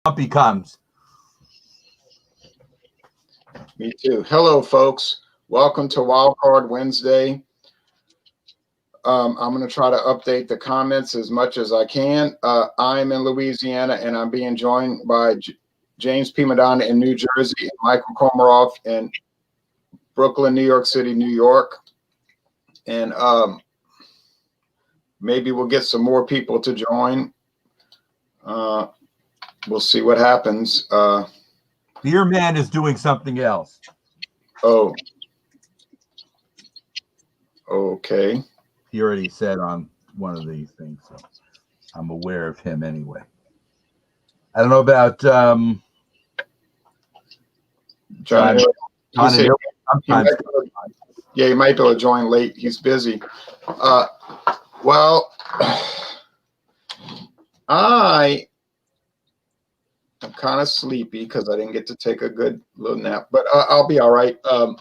Up he comes. Me too. Hello, folks. Welcome to Wildcard Wednesday. I'm going to try to update the comments as much as I can. I'm in Louisiana, and I'm being joined by James P. Madonna in New Jersey, and Michael Komarov in Brooklyn, New York City, New York. And maybe we'll get some more people to join. We'll see what happens. Beer Man is doing something else. Oh. Okay. He already said on one of these things, so I'm aware of him anyway. I don't know about John. Yeah, he might be able to join late. He's busy. Well, I am kind of sleepy because I didn't get to take a good little nap, but I'll be all right. I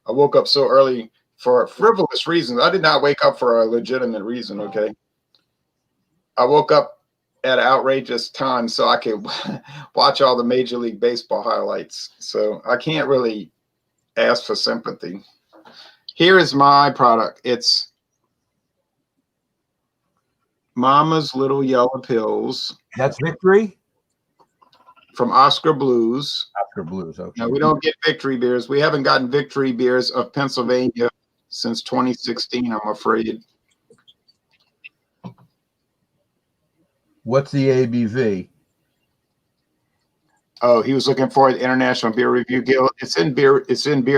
woke up so early for frivolous reasons. I did not wake up for a legitimate reason, okay? I woke up at an outrageous time so I could watch all the Major League Baseball highlights. So I can't really ask for sympathy. Here is my product. It's Mama's Little Yellow Pills. That's Victory? From Oscar Blues. Oscar Blues, okay. Now, we don't get Victory beers. We haven't gotten Victory beers of Pennsylvania since 2016, I'm afraid. What's the ABV? Oh, he was looking for the International Beer Review Guild. It's in Beer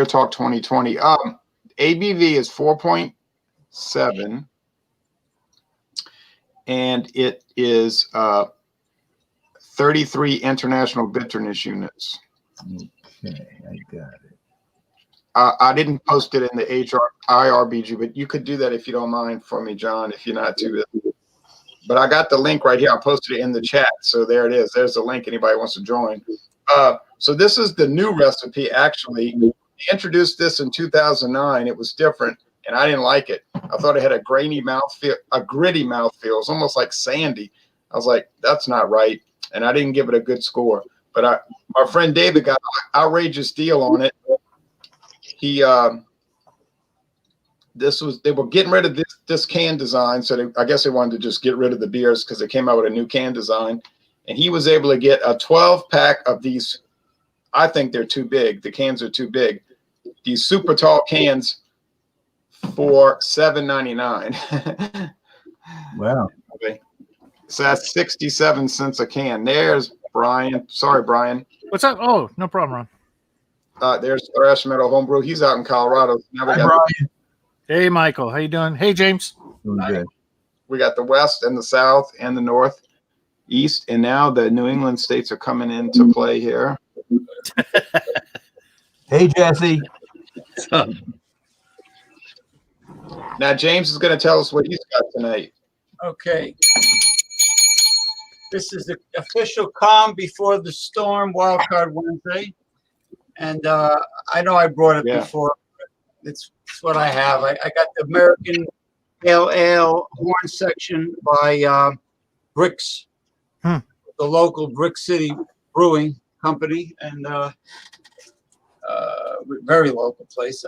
Talk 2020. ABV is 4.7, and it is 33 international bitterness units. Okay, I got it. I didn't post it in the IRBG, but you could do that if you don't mind for me, John, if you're not too busy. But I got the link right here. I posted it in the chat. So there it is. There's the link. Anybody wants to join. So this is the new recipe, actually. We introduced this in 2009. It was different, and I didn't like it. I thought it had a gritty mouthfeel. It was almost like sandy. I was like, that's not right. And I didn't give it a good score. But my friend David got an outrageous deal on it. They were getting rid of this can design, so I guess they wanted to just get rid of the beers because they came out with a new can design, and he was able to get a 12-pack of these. I think they're too big. The cans are too big. These super tall cans for $7.99. Wow. Okay. So that's 67 cents a can. There's Brian. Sorry, Brian. What's up? Oh, no problem, Ron. There's Thrash Metal Homebrew. He's out in Colorado. Now Hi, Brian. Hey, Michael. How you doing? Hey, James. Doing good. We got the West and the South and the North, East, and now the New England states are coming into play here. Hey, Jesse. Now James is going to tell us what he's got tonight. Okay. This is the official calm before the storm Wildcard Wednesday. And I know I brought it before. It's what I have. I got the American Pale Ale horn section by Bricks, the local Brick City Brewing Company, and very local place.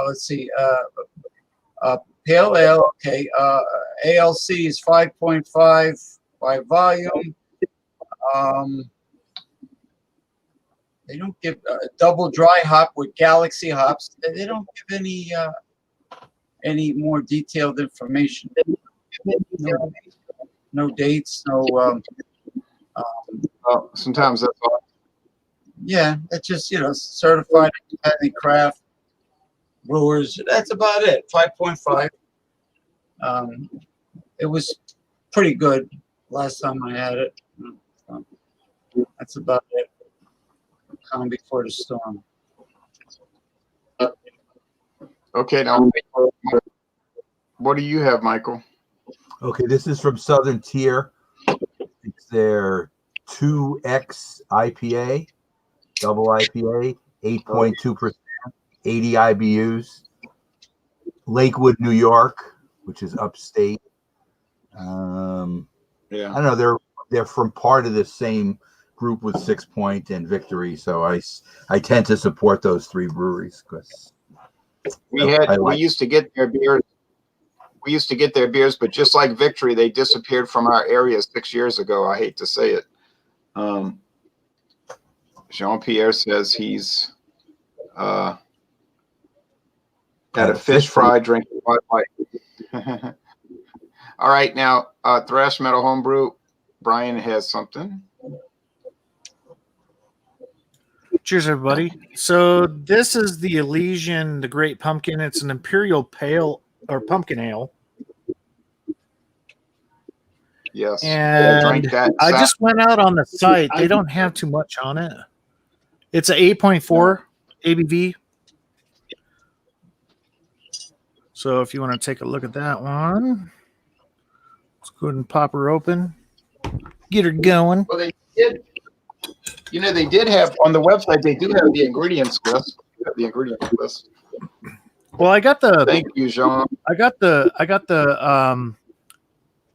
Let's see. Pale Ale, okay. ALC is 5.5 by volume. They don't give double dry hop with Galaxy hops. They don't give any more detailed information. No dates. No. Sometimes that's all. Yeah, it's just certified independent craft brewers. That's about it. 5.5. It was pretty good last time I had it. That's about it. Calm before the storm. Okay, now what do you have, Michael? Okay, this is from Southern Tier. It's their 2X IPA, double IPA, 8.2%, 80 IBUs. Lakewood, New York, which is upstate. I don't know. They're from part of the same group with 6 Point and Victory, so I tend to support those three breweries because we used to get their beers. We used to get their beers, but just like Victory, they disappeared from our area 6 years ago. I hate to say it. Jean-Pierre says he's at a fish fry drinking Bud Light. All right, now Thrash Metal Homebrew. Brian has something. Cheers, everybody. So this is the Elysian, the Great Pumpkin. It's an Imperial Pale or Pumpkin Ale. Yes, And I just went out on the site. They don't have too much on it. It's an 8.4 ABV. So if you want to take a look at that one, let's go ahead and pop her open. Get her going. Well, they did. You know, they did have on the website. They do have the ingredients list. Well, I got the. Thank you, Jean. I got the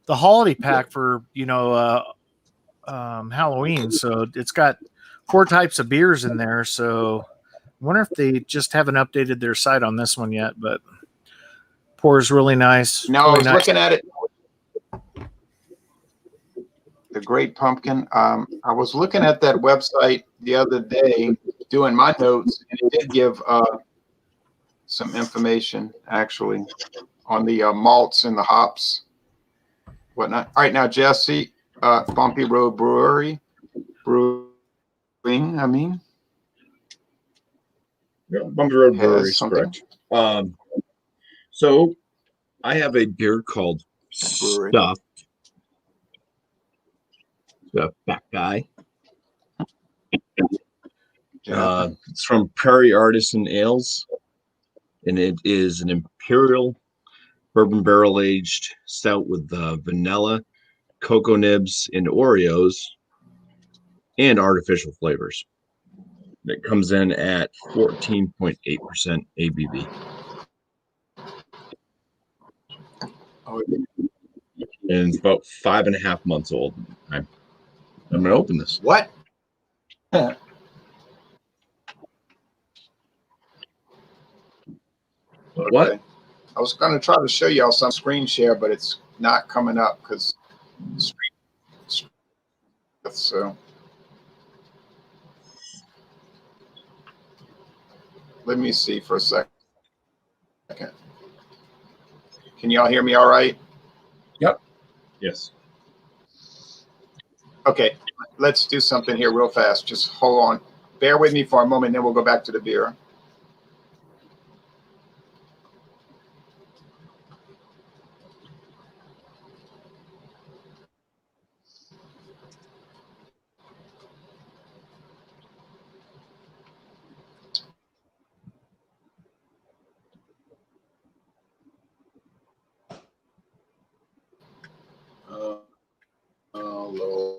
holiday pack for Halloween. So it's got 4 types of beers in there. So I wonder if they just haven't updated their site on this one yet. But pours really nice. No, really I was nice. looking at it. The Great Pumpkin. I was looking at that website the other day doing my notes, and it did give some information actually on the malts and the hops, whatnot. All right, now Jesse, Bumpy Road Brewing. I mean, yeah, Bumpy Road Brewery is correct. So I have a beer called Stout. The fat guy. It's from Prairie Artisan Ales, and it is an imperial bourbon barrel aged stout with vanilla, cocoa nibs, and Oreos, and artificial flavors. It comes in at 14.8% ABV. And it's about 5.5 months old. I'm going to open this. What? What? Okay. I was going to try to show y'all some screen share, but it's not coming up because so let me see for a second. Can y'all hear me all right? Yep. Yes. Okay, let's do something here real fast. Just hold on. Bear with me for a moment, then we'll go back to the beer. Lord.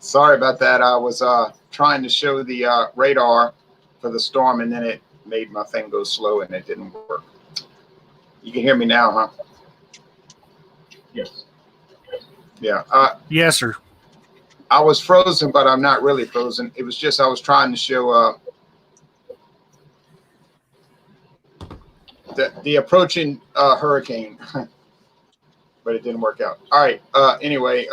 Sorry about that. I was trying to show the radar for the storm, and then it made my thing go slow, and it didn't work. You can hear me now, huh? Yes. Yeah. Yes, sir. I was frozen, but I'm not really frozen. It was just I was trying to show the approaching hurricane, but it didn't work out. All right. Anyway,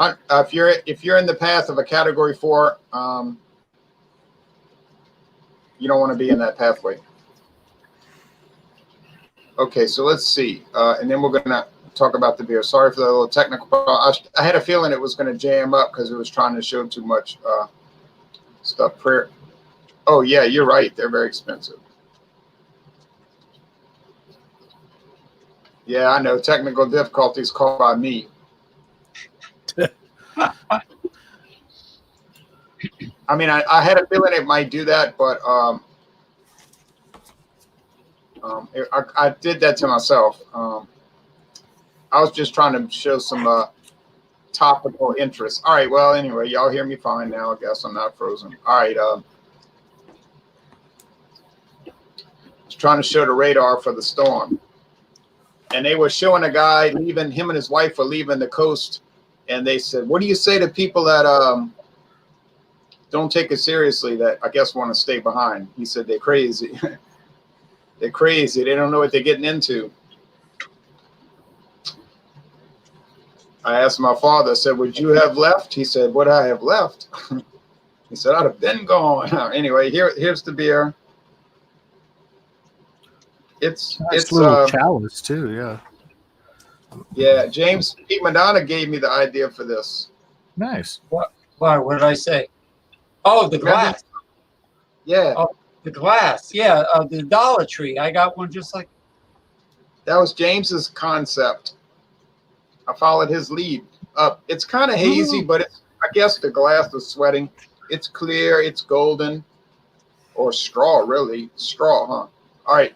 if you're in the path of a Category 4, you don't want to be in that pathway. Okay, so let's see, and then we're gonna talk about the beer. Sorry for the little technical problem. I had a feeling it was going to jam up because it was trying to show too much stuff. Oh yeah, you're right. They're very expensive. Yeah, I know. Technical difficulties caused by me. I mean, I had a feeling it might do that, but I did that to myself. I was just trying to show some topical interest. All right. Well, anyway, y'all hear me fine now. I guess I'm not frozen. All right. Just trying to show the radar for the storm. And they were showing a guy leaving, him and his wife were leaving the coast. And they said, what do you say to people that don't take it seriously, that I guess want to stay behind? He said, they're crazy. They're crazy. They don't know what they're getting into. I asked my father, I said, would you have left? He said, would I have left? He said, I'd have been gone. Anyway, here's the beer. It's little chalice too, yeah. Yeah, James P. Madonna gave me the idea for this. Nice. What did I say? Oh, the glass. Yeah. Oh, the glass. Yeah, the Dollar Tree. I got one just like that was James's concept. I followed his lead. It's kind of hazy, but I guess the glass is sweating. It's clear. It's golden, or straw, really. Straw, huh? All right.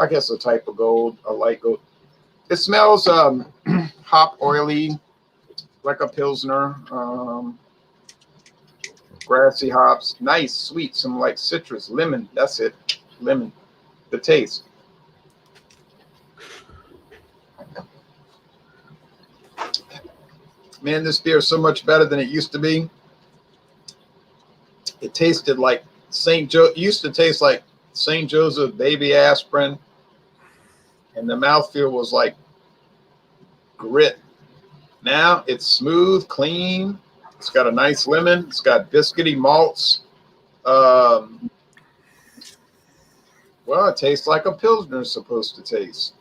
I guess a type of gold, a light gold. It smells hop oily, like a Pilsner. Grassy hops. Nice, sweet, some like citrus, lemon. That's it. Lemon. The taste. Man, this beer is so much better than it used to be. It tasted like St. Joe. It used to taste like St. Joseph baby aspirin, and the mouthfeel was like grit. Now it's smooth, clean. It's got a nice lemon. It's got biscuity malts. Well, it tastes like a Pilsner is supposed to taste.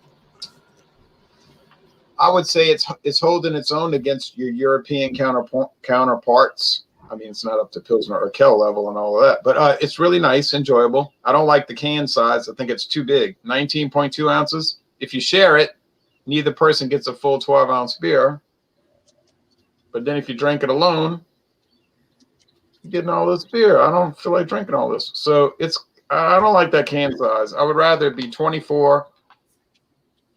I would say it's holding its own against your European counterparts. I mean, it's not up to Pilsner or Kell level and all of that, but it's really nice, enjoyable. I don't like the can size. I think it's too big. 19.2 ounces. If you share it, neither person gets a full 12-ounce beer. But then if you drink it alone, you're getting all this beer. I don't feel like drinking all this. So I don't like that can size. I would rather it be 24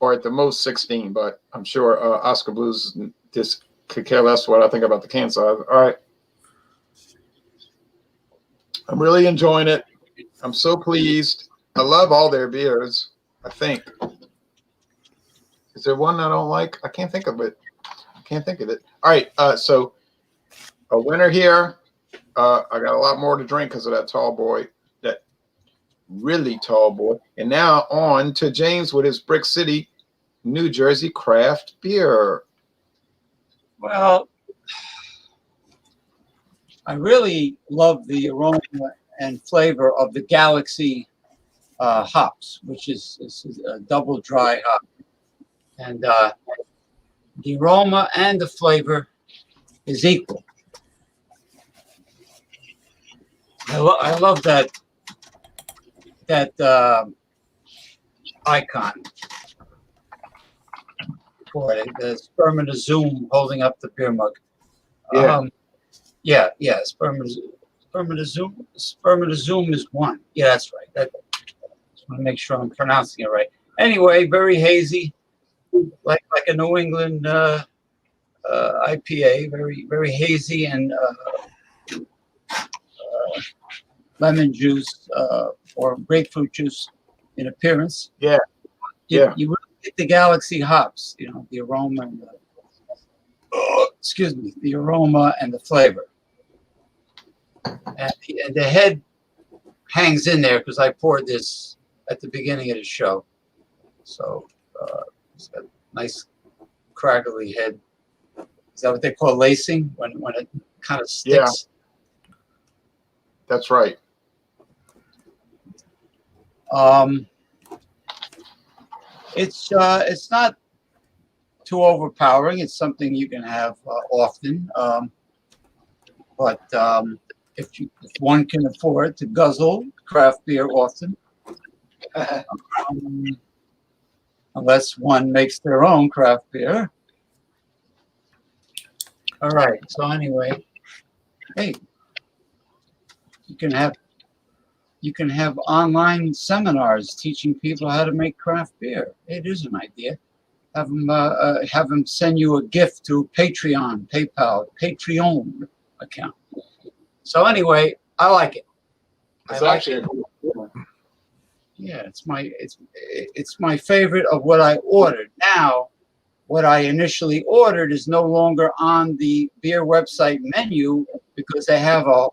or at the most 16, but I'm sure Oscar Blues just could care less what I think about the can size. All right. I'm really enjoying it. I'm so pleased. I love all their beers, I think. Is there one I don't like? I can't think of it. All right. So a winner here. I got a lot more to drink because of that tall boy, that really tall boy. And now on to James with his Brick City, New Jersey craft beer. Well, I really love the aroma and flavor of the Galaxy hops, which is a double dry hop. And the aroma and the flavor is equal. I love that icon for it, the spermatozoom holding up the beer mug. Yeah. Spermatozoom is one. Yeah, that's right. Just want to make sure I'm pronouncing it right. Anyway, very hazy, like a New England IPA, very hazy and lemon juice or grapefruit juice in appearance. Yeah. You really get the Galaxy hops, the aroma and the aroma and the flavor. And the head hangs in there because I poured this at the beginning of the show. So it's got a nice craggly head. Is that what they call lacing when it kind of sticks? Yeah, that's right. It's not too overpowering. It's something you can have often, but if one can afford to guzzle craft beer often, unless one makes their own craft beer. All right. So anyway, hey, you can have online seminars teaching people how to make craft beer. It is an idea. Have them send you a gift to Patreon, PayPal, Patreon account. So anyway, I like it. It's I like actually it. a cool feeling. Yeah, it's my favorite of what I ordered. Now, what I initially ordered is no longer on the beer website menu because they have a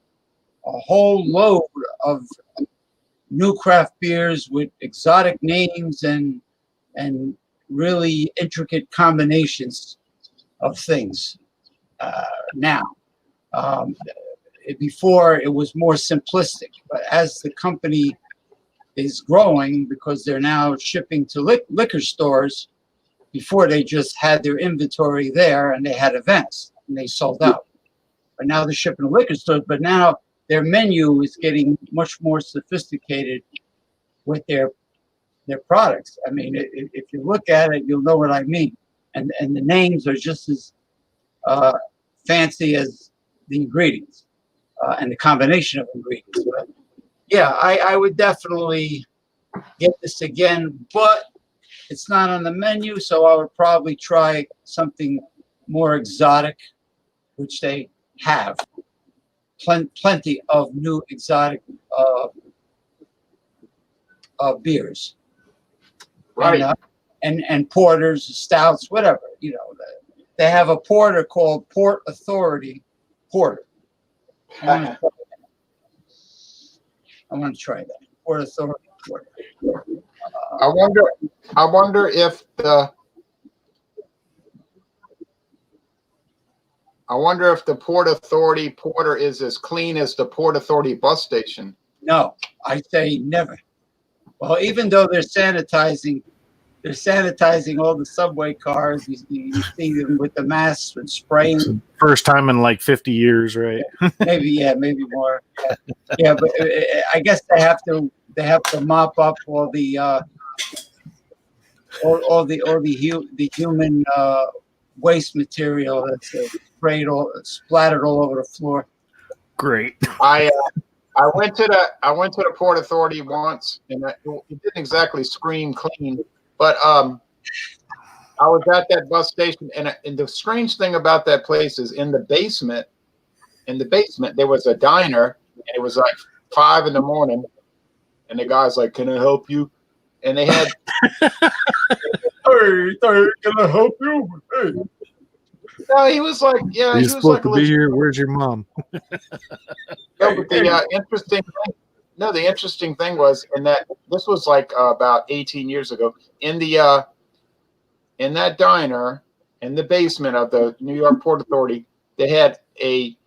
whole load of new craft beers with exotic names and really intricate combinations of things. Now, before it was more simplistic, but as the company is growing, because they're now shipping to liquor stores. Before they just had their inventory there and they had events and they sold out. But now they're shipping to liquor stores, but now their menu is getting much more sophisticated with their products. I mean, if you look at it, you'll know what I mean. And the names are just as fancy as the ingredients and the combination of ingredients. But yeah, I would definitely get this again, but it's not on the menu, so I would probably try something more exotic, which they have. Plenty of new exotic beers. Right. And porters, stouts, whatever. You know, they have a porter called Port Authority Porter. I want to try that. Port Authority Porter. I wonder if the Port Authority Porter is as clean as the Port Authority bus station. No, I say never. Well, even though they're sanitizing all the subway cars. You see them with the masks and spraying. First time in like 50 years, right? maybe more. Yeah, but I guess they have to mop up all the human waste material that's splattered all over the floor. Great. I went to the Port Authority once, and it didn't exactly scream clean, but I was at that bus station, and the strange thing about that place is in the basement there was a diner, and it was like 5 a.m, and the guy's like, "Can I help you?" And they had, "Hey, can I help you?" Hey. No, he was like, yeah, You're supposed to be here. Where's your mom? No, but the interesting thing was, in that this was like about 18 years ago, in that diner in the basement of the New York Port Authority, they had a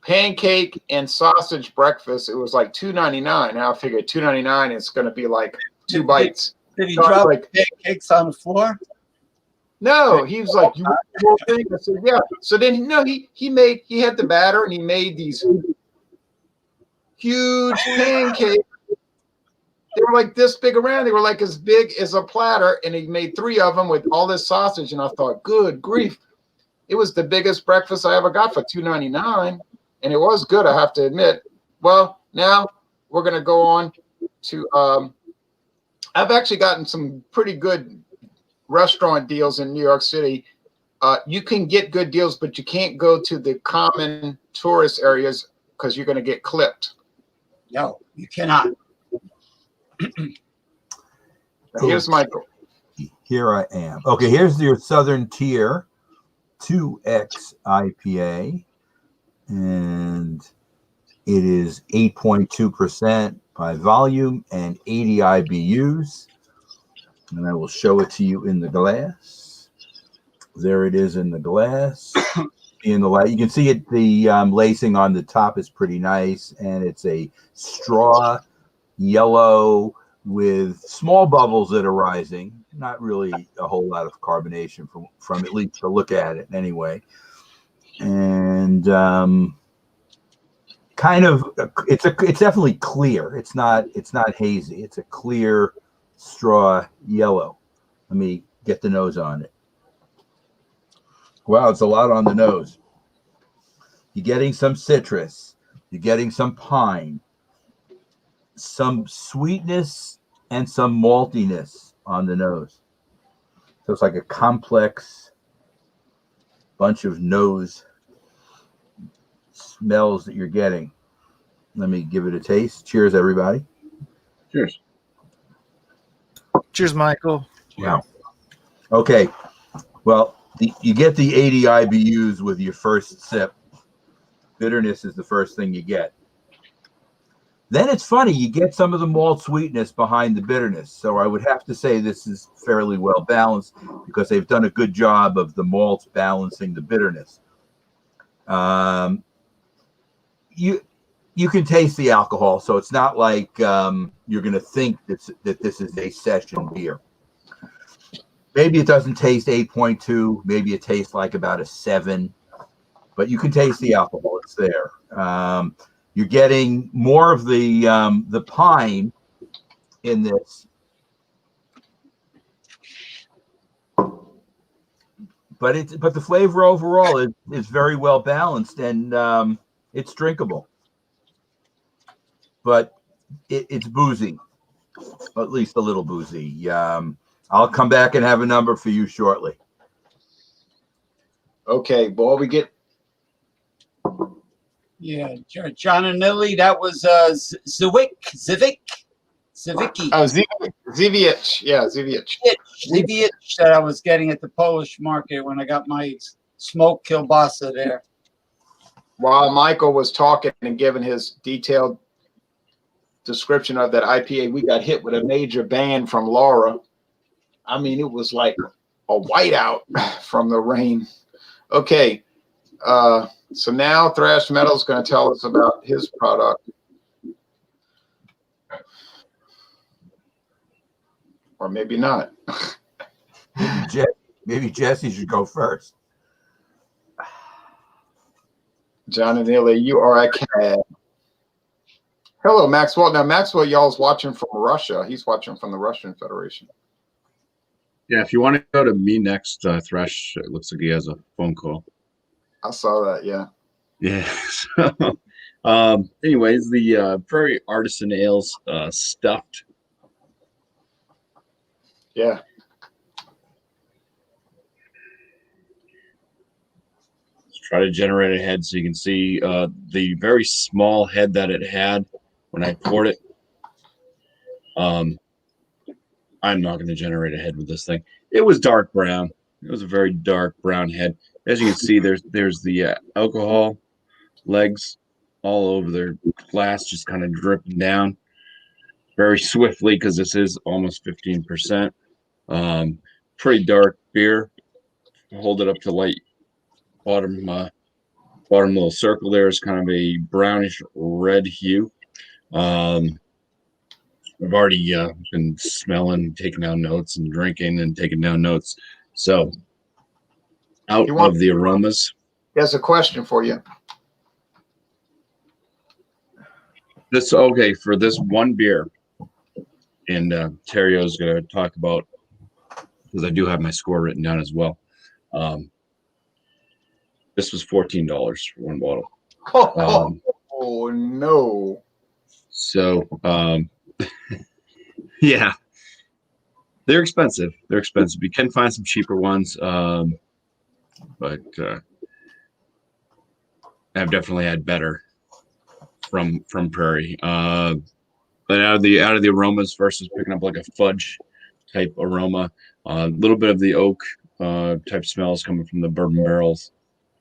pancake and sausage breakfast. It was like $2.99. Now I figured $2.99 is going to be like 2 bites. Did he drop pancakes on the floor? No, he was like, "You want the whole thing?" I said, "Yeah." So then, he had the batter, and he made these huge pancakes. They were like this big around. They were like as big as a platter, and he made 3 of them with all this sausage. And I thought, good grief, it was the biggest breakfast I ever got for $2.99, and it was good, I have to admit. Well, now we're gonna go on to. I've actually gotten some pretty good restaurant deals in New York City. You can get good deals, but you can't go to the common tourist areas because you're going to get clipped. No, you cannot. Here's Michael. Here I am. Okay, here's your Southern Tier 2X IPA, and it is 8.2%. by volume and 80 IBUs. And I will show it to you in the glass. There it is in the glass. In the light, you can see it. The lacing on the top is pretty nice, and it's a straw yellow with small bubbles that are rising. Not really a whole lot of carbonation from at least to look at it anyway. And kind of, it's definitely clear. It's not hazy. It's a clear straw yellow. Let me get the nose on it. Wow, it's a lot on the nose. You're getting some citrus. You're getting some pine, some sweetness, and some maltiness on the nose. So it's like a complex bunch of nose smells that you're getting. Let me give it a taste. Cheers, everybody. Cheers. Cheers, Michael. Wow. Okay. Well, you get the 80 IBUs with your first sip. Bitterness is the first thing you get. Then it's funny, you get some of the malt sweetness behind the bitterness. So I would have to say this is fairly well balanced because they've done a good job of the malts balancing the bitterness. You can taste the alcohol, so it's not like you're going to think that this is a session beer. Maybe it doesn't taste 8.2. Maybe it tastes like about a 7. But you can taste the alcohol. It's there. You're getting more of the pine in this. But the flavor overall is very well balanced, and it's drinkable. But it's boozy, at least a little boozy. I'll come back and have a number for you shortly. Okay, boy, we get. Yeah, John and Lily, that was Zivicki. Oh, Ziviec. Yeah, Ziviec. Ziviec that I was getting at the Polish market when I got my smoked kielbasa there. While Michael was talking and giving his detailed description of that IPA, we got hit with a major ban from Laura. I mean, it was like a whiteout from the rain. Okay, so now Thrash Metal's going to tell us about his product. Or maybe not. Maybe Jesse should go first. John and Neely, you are a cat. Hello, Maxwell. Now, Maxwell, y'all's watching from Russia. He's watching from the Russian Federation. Yeah, if you want to go to me next, Thresh, it looks like he has a phone call. I saw that, yeah. Yeah. Anyways, the Prairie Artisan Ales stuffed. Yeah. Let's try to generate a head so you can see the very small head that it had when I poured it. I'm not going to generate a head with this thing. It was dark brown. It was a very dark brown head. As you can see, there's the alcohol legs all over their glass, just kind of dripping down very swiftly because this is almost 15%. Pretty dark beer. Hold it up to light. Bottom little circle there is kind of a brownish red hue. I've already been smelling, taking down notes, and drinking and taking down notes. So, out of the aromas. He has a question for you. For this one beer, and Terrio's going to talk about, because I do have my score written down as well. This was $14 for one bottle. Oh no. So, yeah, they're expensive. They're expensive. You can find some cheaper ones, but I've definitely had better from Prairie. But out of the aromas versus picking up like a fudge type aroma, a little bit of the oak type smells coming from the bourbon barrels.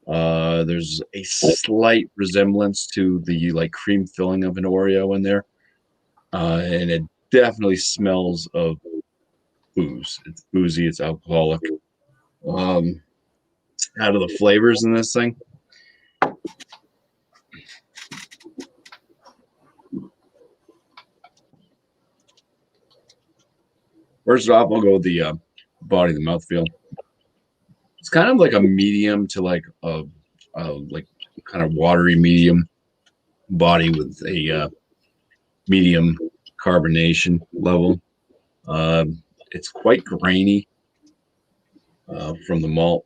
There's a slight resemblance to the like cream filling of an Oreo in there. and it definitely smells of booze. It's boozy. It's alcoholic. Out of the flavors in this thing, first off, I'll go with the body, the mouthfeel. It's kind of like a medium to like a like kind of watery medium body with a medium carbonation level. It's quite grainy from the malt.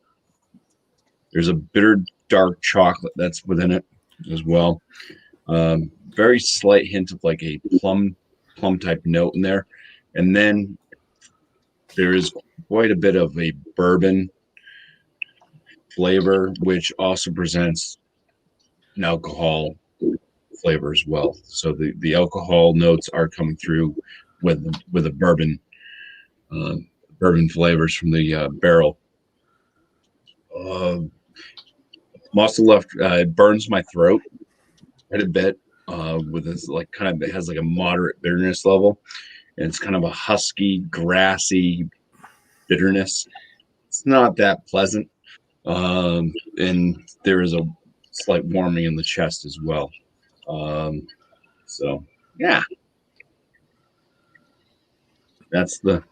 There's a bitter dark chocolate that's within it as well. Very slight hint of like a plum type note in there. And then there is quite a bit of a bourbon flavor, which also presents an alcohol flavor as well. So the alcohol notes are coming through with a bourbon flavors from the barrel. Muscle left, it burns my throat quite a bit with this like kind of, it has like a moderate bitterness level, and it's kind of a husky, grassy bitterness. It's not that pleasant, and there is a slight warming in the chest as well. So yeah, that's the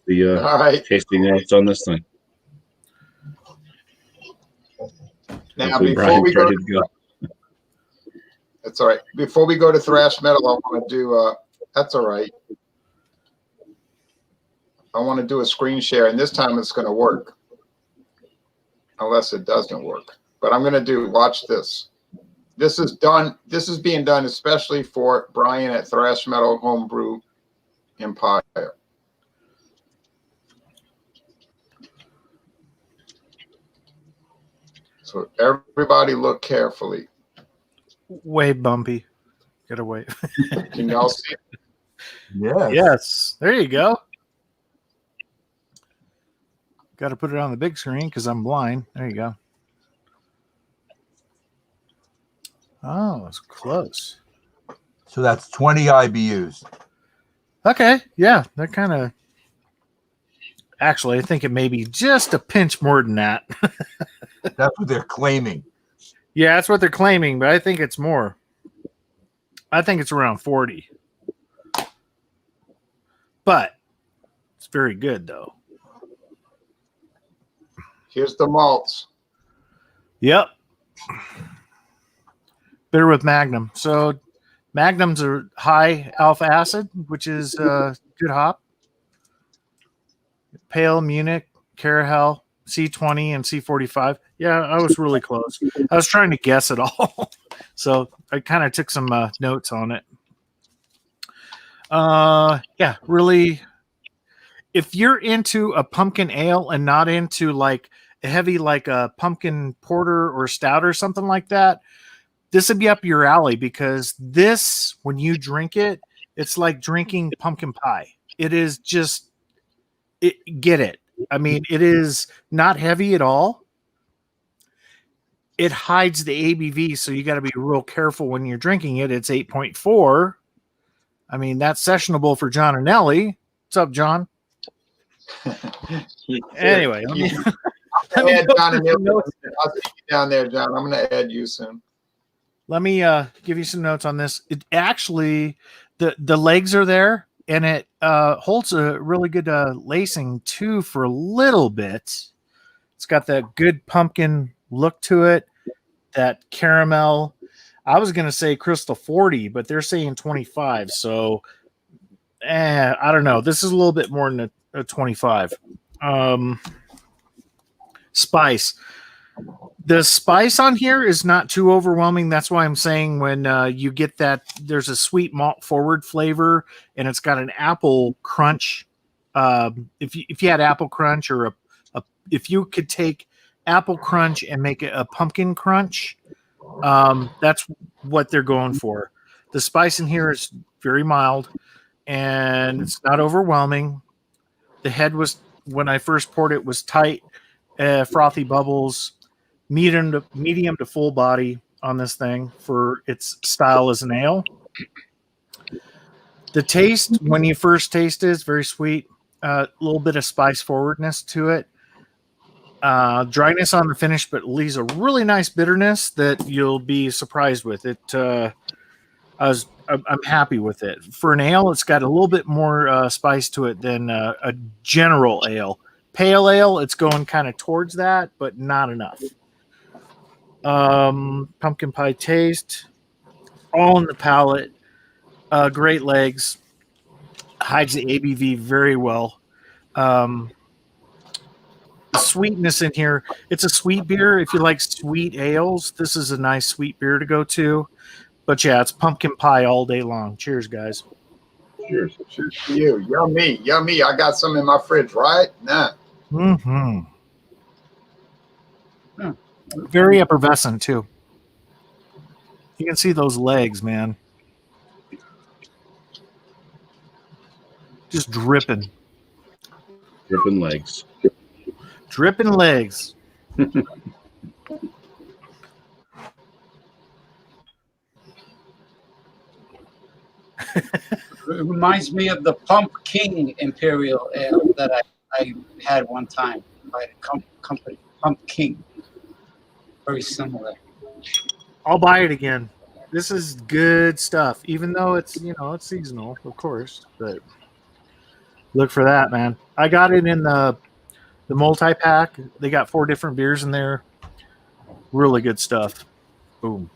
All right. tasting notes on this thing. Now, Hopefully before we go, Brian's ready to go. that's all right. Before we go to thrash metal, I want to do. That's all right. I want to do a screen share, and this time it's going to work, unless it doesn't work. But I'm going to do. Watch this. This is done. This is being done especially for Brian at Thrash Metal Homebrew Empire. So everybody look carefully. Way bumpy. Gotta wait. Can y'all see? Yeah. Yes. There you go. Got to put it on the big screen because I'm blind. There you go. Oh, it's close. So that's 20 IBUs. Okay. Yeah. That kind of. Actually, I think it may be just a pinch more than that. That's what they're claiming. Yeah, that's what they're claiming, but I think it's more. I think it's around 40. But it's very good, though. Here's the malts. Yep. Bitter with Magnum. So Magnums are high alpha acid, which is good hop. Pale, Munich, Carahel, C20, and C45. Yeah, I was really close. I was trying to guess it all. So I kind of took some notes on it. Yeah, really. If you're into a pumpkin ale and not into like a heavy, like a pumpkin porter or stout or something like that, this would be up your alley, because this, when you drink it, it's like drinking pumpkin pie. It is just, get it. I mean, it is not heavy at all. It hides the ABV, so you got to be real careful when you're drinking it. It's 8.4. I mean, that's sessionable for John and Ellie. What's up, John? Anyway, let me add John and Ellie. I'll see you down there, John. I'm going to add you soon. Let me give you some notes on this. It actually, the legs are there, and it holds a really good lacing too for a little bit. It's got that good pumpkin look to it, that caramel. I was going to say crystal 40, but they're saying 25. So, I don't know. This is a little bit more than a 25. Spice. The spice on here is not too overwhelming. That's why I'm saying when you get that, there's a sweet malt forward flavor, and it's got an apple crunch. If you had apple crunch, or if you could take apple crunch and make it a pumpkin crunch, that's what they're going for. The spice in here is very mild, and it's not overwhelming. The head was, when I first poured it, was tight, frothy bubbles. Medium to full body on this thing for its style as an ale. The taste, when you first taste it, is very sweet. A little bit of spice forwardness to it. Dryness on the finish, but leaves a really nice bitterness that you'll be surprised with. I'm happy with it. For an ale, it's got a little bit more spice to it than a general ale. Pale ale, it's going kind of towards that, but not enough. Pumpkin pie taste, all in the palate. Great legs, hides the ABV very well. The sweetness in here, it's a sweet beer. If you like sweet ales, this is a nice sweet beer to go to. But yeah, it's pumpkin pie all day long. Cheers, guys. Cheers. Cheers to you. Yummy. Yummy. I got some in my fridge right now. Mm-hmm. Very effervescent, too. You can see those legs, man. Just dripping. Dripping legs. Dripping legs. It reminds me of the Pump King Imperial Ale that I had one time by the company, Pump King. Very similar. I'll buy it again. This is good stuff, even though it's it's seasonal, of course. But look for that, man. I got it in the multi-pack. They got 4 different beers in there. Really good stuff. Boom.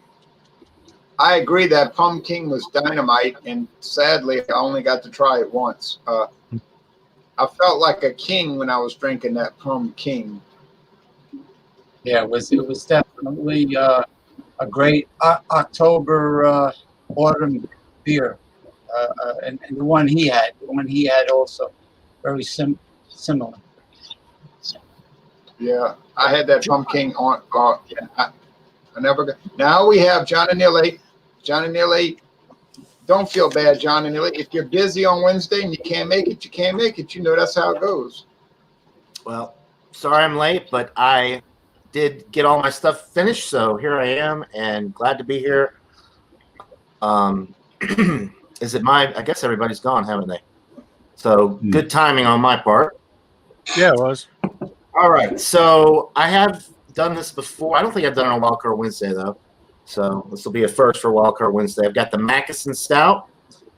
I agree that Pump King was dynamite, and sadly, I only got to try it once. I felt like a king when I was drinking that Pump King. Yeah, it was definitely a great October autumn beer, and the one he had also very similar. Yeah, I had that Pump King on. I never got. Now we have John and Neely. John and Neely, don't feel bad, John and Neely. If you're busy on Wednesday and you can't make it, you can't make it. You know that's how it goes. Well, sorry I'm late, but I did get all my stuff finished, so here I am, and glad to be here. Is it I guess everybody's gone, haven't they? So good timing on my part. Yeah, it was. All right, so I have done this before. I don't think I've done it on Wildcard Wednesday, though. So this will be a first for Wildcard Wednesday. I've got the Mackeson Stout,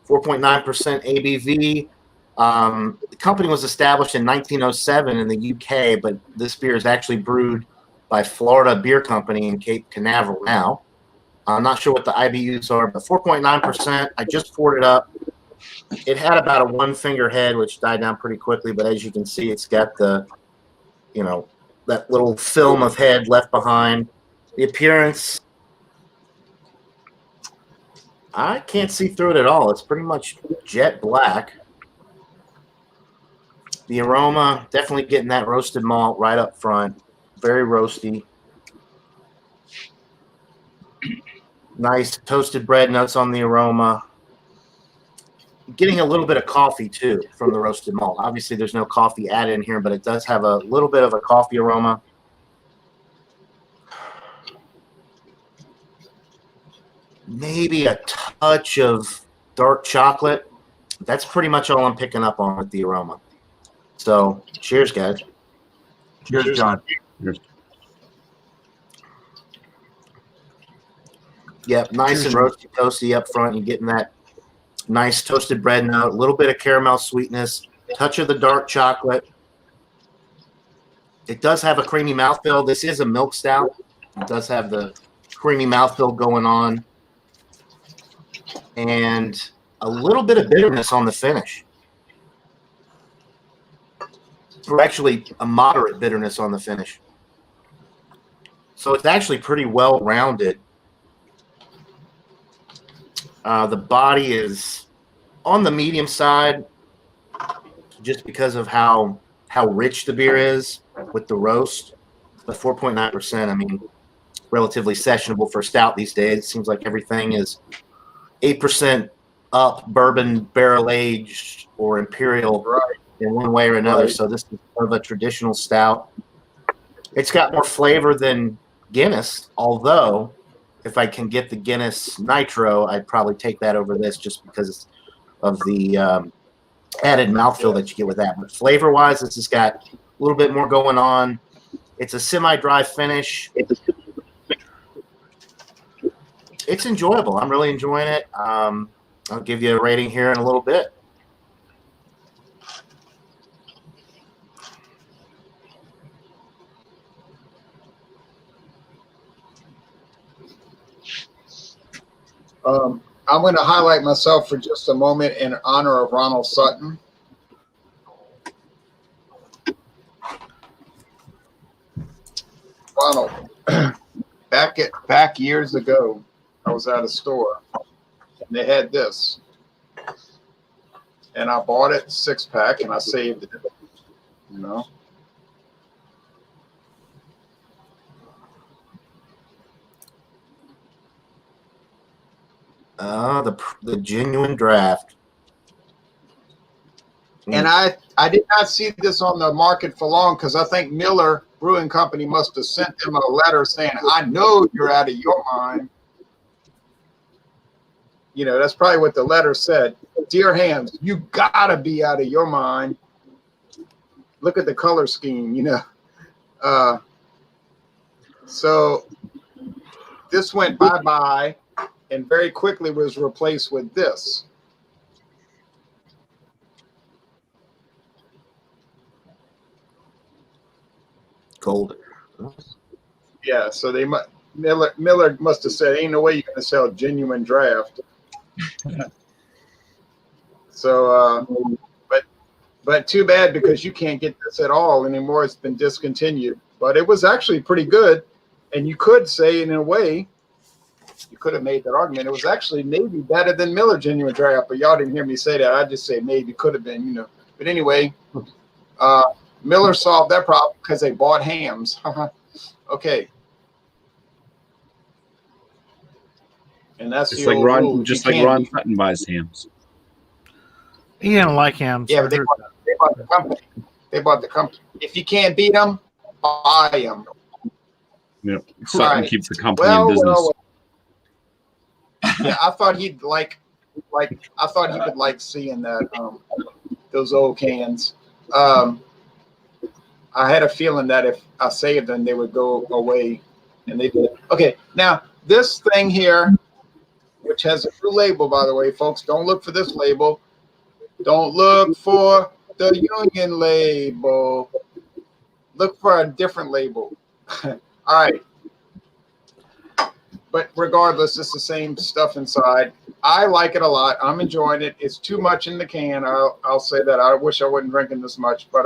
4.9% ABV. The company was established in 1907 in the UK, but this beer is actually brewed by Florida Beer Company in Cape Canaveral now. I'm not sure what the IBUs are, but 4.9%. I just poured it up. It had about a 1-finger head, which died down pretty quickly, but as you can see, it's got the, that little film of head left behind. The appearance, I can't see through it at all. It's pretty much jet black. The aroma, definitely getting that roasted malt right up front. Very roasty. Nice toasted bread notes on the aroma. Getting a little bit of coffee, too, from the roasted malt. Obviously, there's no coffee added in here, but it does have a little bit of a coffee aroma. Maybe a touch of dark chocolate. That's pretty much all I'm picking up on with the aroma. So, cheers, guys. Cheers, John. Cheers. Yep, nice and roasty, toasty up front. You're getting that nice toasted bread note, a little bit of caramel sweetness, touch of the dark chocolate. It does have a creamy mouthfeel. This is a milk stout. It does have the creamy mouthfeel going on. And a little bit of bitterness on the finish. Or actually a moderate bitterness on the finish. So it's actually pretty well-rounded. The body is on the medium side just because of how rich the beer is with the roast. But 4.9%, I mean, relatively sessionable for stout these days. It seems like everything is 8% up, bourbon, barrel-aged, or imperial in one way or another. So this is sort of a traditional stout. It's got more flavor than Guinness, although if I can get the Guinness Nitro, I'd probably take that over this just because it's of the added mouthfeel that you get with that. But flavor-wise, this has got a little bit more going on. It's a semi-dry finish. It's enjoyable. I'm really enjoying it. I'll give you a rating here in a little bit. I'm going to highlight myself for just a moment in honor of Ronald Sutton. Ronald, back years ago, I was at a store and they had this, and I bought it 6-pack and I saved it. You know. The genuine draft. And I did not see this on the market for long because I think Miller Brewing Company must have sent them a letter saying, I know you're out of your mind. You know, that's probably what the letter said. Dear Hams, you gotta be out of your mind. Look at the color scheme, you know. So this went bye-bye and very quickly was replaced with this. Gold. Yeah, so they Miller must have said, ain't no way you're gonna sell genuine draft. So but too bad because you can't get this at all anymore. It's been discontinued. But it was actually pretty good. And you could say in a way, you could have made that argument. It was actually maybe better than Miller Genuine Draft, but y'all didn't hear me say that. I just say maybe could have been, you know. But anyway, Miller solved that problem because they bought Hams. Okay. And that's Just the like old Ron, rule. just like Ron Sutton buys Hams. He didn't like him. Yeah, but they bought the company. They bought the company. If you can't beat them, buy them. Yeah, Sutton keeps the company Well, in business. Yeah, I thought he'd I thought he would like seeing that those old cans. I had a feeling that if I saved them, they would go away, and they did. Okay, now this thing here, which has a new label, by the way, folks. Don't look for this label. Don't look for the Union label. Look for a different label. All right. But regardless, it's the same stuff inside. I like it a lot. I'm enjoying it. It's too much in the can. I'll say that. I wish I wasn't drinking this much, but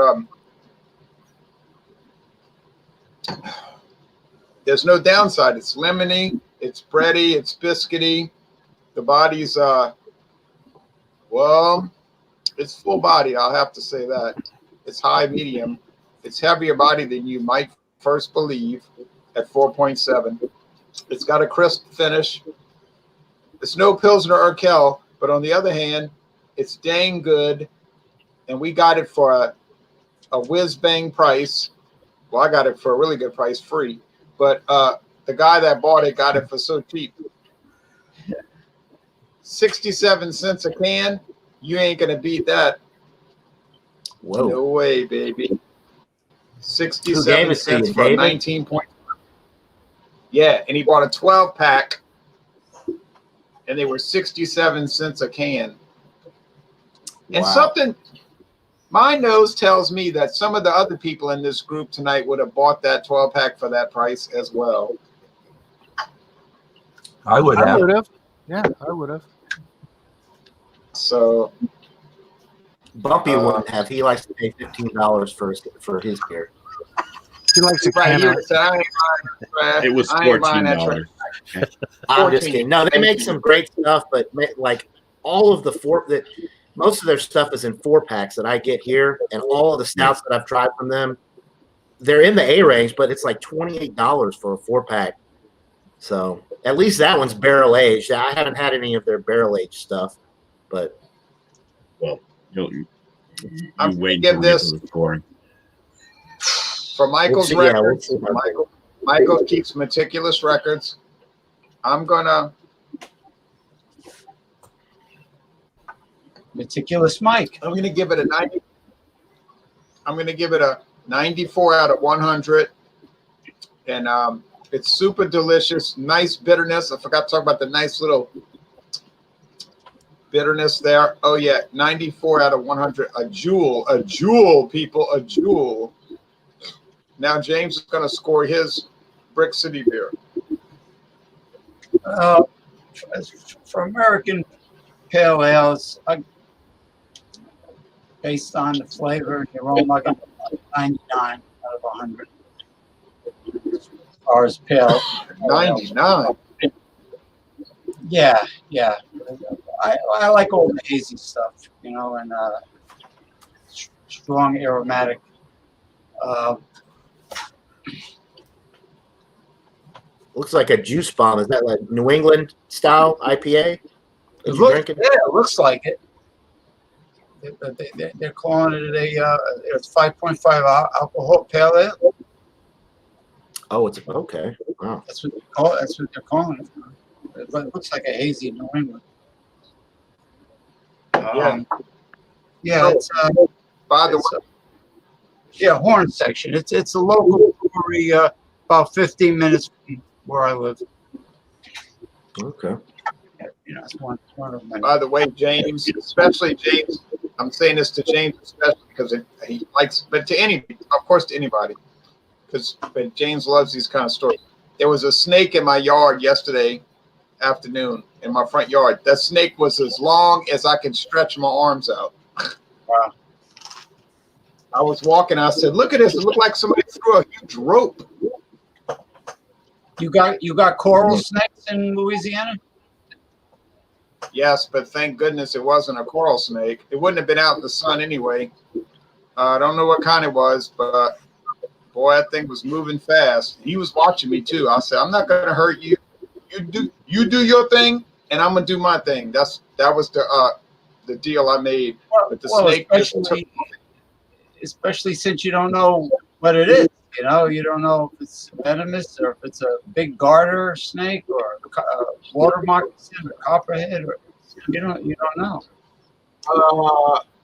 there's no downside. It's lemony, it's bready, it's biscuity. The body's well, it's full body. I'll have to say that. It's high medium. It's heavier body than you might first believe at 4.7. It's got a crisp finish. It's no Pilsner Urquell, but on the other hand, it's dang good. And we got it for a whiz-bang price. Well, I got it for a really good price, free. But the guy that bought it got it for so cheap. 67 cents a can. You ain't going to beat that. Whoa. No way, baby. 67 cents for 19 points. Yeah, and he bought a 12-pack, and they were 67 cents a can. And something, my nose tells me that some of the other people in this group tonight would have bought that 12-pack for that price as well. I would have. Yeah, I would have. So Bumpy wouldn't have. He likes to pay $15 for his beer. He likes to right here, it was $14. I'm just kidding. No, they make some great stuff, but like all of the most of their stuff is in 4-packs that I get here, and all of the stouts that I've tried from them, they're in the A range, but it's like $28 for a 4-pack. So at least that one's barrel aged. I haven't had any of their barrel aged stuff, but you I'm wait give this the scoring. For Michael's We'll see, records. we'll see. Michael keeps meticulous records. I'm gonna Meticulous Mike. I'm going to give it a 90. I'm going to give it a 94 out of 100. And it's super delicious. Nice bitterness. I forgot to talk about the nice little bitterness there. Oh, yeah. 94 out of 100. A jewel, people. A jewel. Now James is going to score his Brick City beer. For American Pale Ales, based on the flavor and the aroma, I give 99 out of 100. As far as pale 99. Yeah. I like all the hazy stuff, and strong aromatic. Looks like a juice bomb. Is that like New England style IPA? It looks like it. They're calling it it's 5.5 alcohol pale ale. Oh, it's okay. Wow. That's what they're calling it. It looks like a hazy New England. It's by the way, Horn section. It's a local brewery, about 15 minutes from where I live. Okay. It's one of many. By the way, James, especially James, I'm saying this to James especially because he likes, but to anybody, of course, to anybody, but James loves these kind of stories. There was a snake in my yard yesterday afternoon in my front yard. That snake was as long as I could stretch my arms out. Wow. I was walking. I said, "Look at this! It looked like somebody threw a huge rope." You got coral snakes in Louisiana? Yes, but thank goodness it wasn't a coral snake. It wouldn't have been out in the sun anyway. I don't know what kind it was, but boy, that thing was moving fast. He was watching me too. I said, "I'm not going to hurt you. You do your thing, and I'm going to do my thing." That was the deal I made. But the snake especially since you don't know what it is. You don't know if it's venomous or if it's a big garter snake or a water moccasin or copperhead, or you don't know.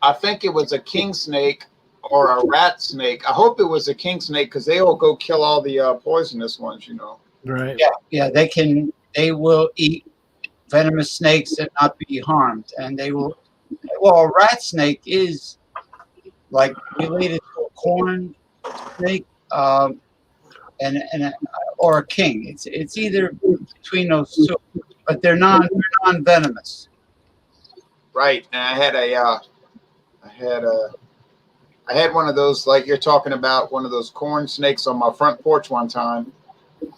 I think it was a king snake or a rat snake. I hope it was a king snake because they all go kill all the poisonous ones. Right. Yeah. They will eat venomous snakes and not be harmed, and they will. Well, a rat snake is like related to a corn snake. Or a king. It's either between those two, but they're non-venomous. Right, and I had one of those, like you're talking about, one of those corn snakes on my front porch one time,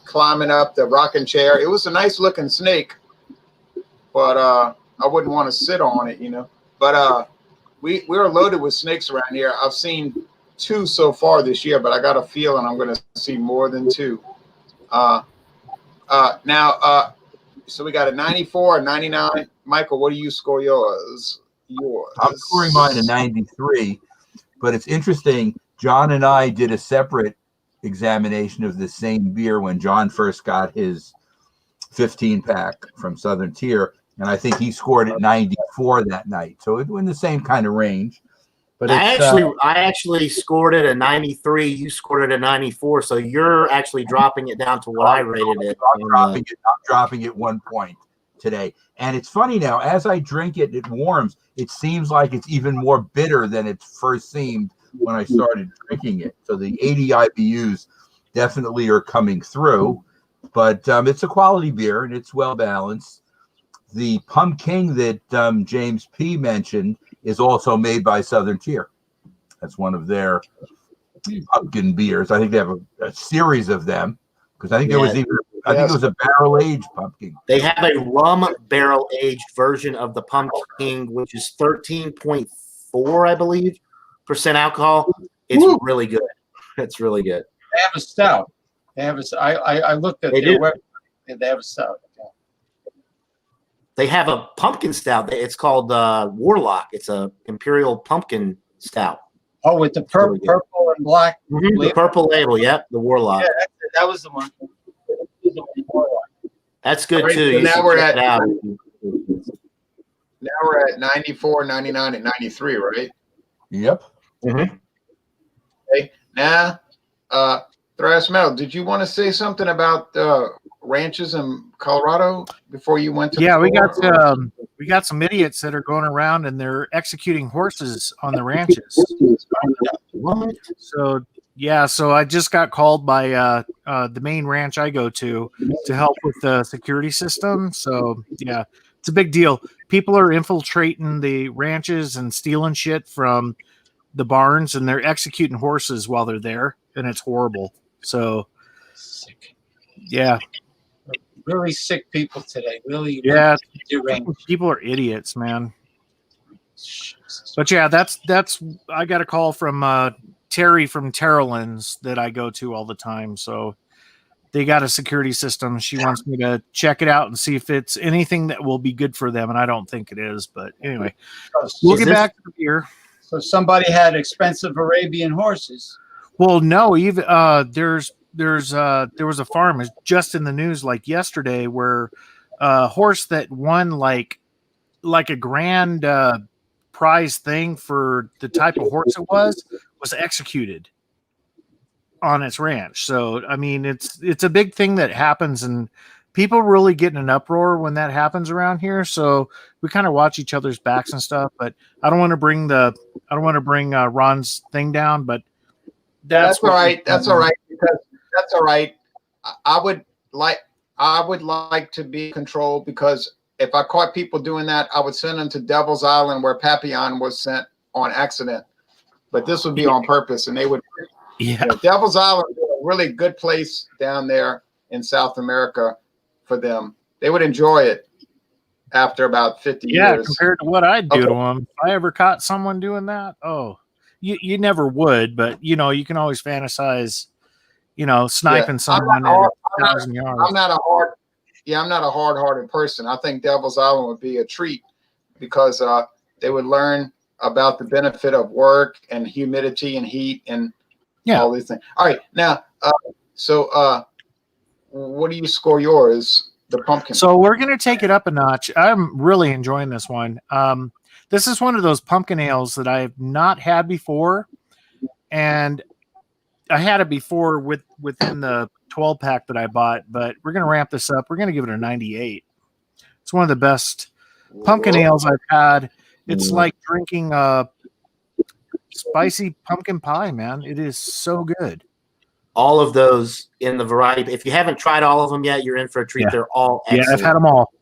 climbing up the rocking chair. It was a nice looking snake, but I wouldn't want to sit on it, But we're loaded with snakes around here. I've seen 2 so far this year, but I got a feeling I'm going to see more than 2. Now, so we got a 94, a 99. Michael, what do you score yours? I'm scoring mine a 93, but it's interesting. John and I did a separate examination of the same beer when John first got his 15-pack from Southern Tier, and I think he scored at 94 that night. So it was in the same kind of range. But I actually scored it a 93. You scored it a 94. So you're actually dropping it down to what I rated it. I'm dropping it 1 point today. And it's funny now, as I drink it, it warms. It seems like it's even more bitter than it first seemed when I started drinking it. So the 80 IBUs definitely are coming through. But it's a quality beer, and it's well balanced. The pumpkin that James P. mentioned is also made by Southern Tier. That's one of their pumpkin beers. I think they have a series of them because I think there was even I think it was a barrel-aged pumpkin. They have a rum barrel-aged version of the pumpkin, which is 13.4, I believe, % alcohol. It's really good. It's really good. They have a stout. They have I looked at their website. They have a stout. They have a pumpkin stout. It's called Warlock. It's a imperial pumpkin stout. Oh, with the purple and black. Mm-hmm. The purple label. Yep, the Warlock. Yeah, that was the one. That's good too. So now we're at Now we're at 94, 99, and 93, right? Yep. Mm-hmm. Okay. Now, Thrash Metal, did you want to say something about ranches in Colorado before you went to Yeah, the store? we got some idiots that are going around and they're executing horses on the ranches. What? So yeah, so I just got called by the main ranch I go to help with the security system. So yeah, it's a big deal. People are infiltrating the ranches and stealing shit from the barns, and they're executing horses while they're there, and it's horrible. So Sick. yeah, Really sick people today. Really, yeah, deranged. people are idiots, man. But yeah, that's I got a call from Terry from Terrellins that I go to all the time. So they got a security system. She wants me to check it out and see if it's anything that will be good for them, and I don't think it is. But anyway, we'll get back to the beer. So somebody had expensive Arabian horses. Well, no, even there was a farm, it's just in the news like yesterday, where a horse that won like a grand prize thing for the type of horse it was executed on its ranch. So I mean, it's a big thing that happens, and people really get in an uproar when that happens around here. So we kind of watch each other's backs and stuff. But I don't want to bring Ron's thing down, but That's all right. That's all right. Because that's all right. I would like to be in control, because if I caught people doing that, I would send them to Devil's Island, where Papillon was sent on accident. But this would be on purpose, and they would. Yeah. Devil's Island is a really good place down there in South America for them. They would enjoy it after about 50 years. Yeah, compared to what I'd do to them. If I ever caught someone doing that, you never would, but you can always fantasize, sniping someone at 1,000 yards. I'm not a hard-hearted person. I think Devil's Island would be a treat, because they would learn about the benefit of work and humidity and heat and all these things. All right, now, so what do you score yours? The pumpkin. So we're gonna take it up a notch. I'm really enjoying this one. This is one of those pumpkin ales that I have not had before, and I had it before within the 12 pack that I bought. But we're gonna ramp this up. We're gonna give it a 98. It's one of the best pumpkin ales I've had. It's like drinking spicy pumpkin pie, man. It is so good. All of those in the variety. If you haven't tried all of them yet, you're in for a treat. Yeah. They're all excellent. Yeah, I've had them all.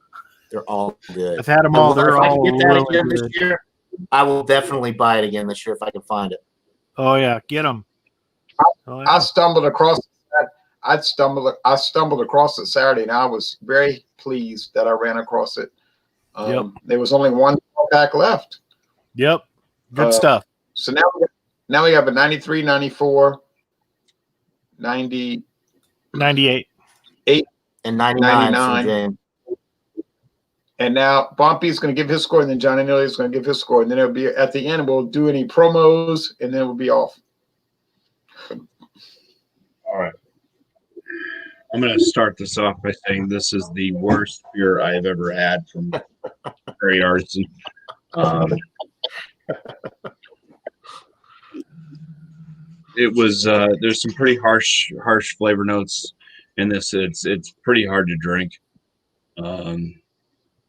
They're all good. I've had them all. They're if all I can get that really again good. this year, I will definitely buy it again this year if I can find it. Oh yeah, get them. I stumbled across it Saturday, and I was very pleased that I ran across it. There was only one pack left. Yep. Good stuff. So now we have a 93, 94, 90, 98, 8, and 99. 99. And now Bumpy's going to give his score, and then Johnny Neely is going to give his score, and then it'll be at the end. We'll do any promos, and then we'll be off. All right. I'm going to start this off by saying this is the worst beer I have ever had from Prairie Artisan. It was there's some pretty harsh flavor notes in this. It's pretty hard to drink.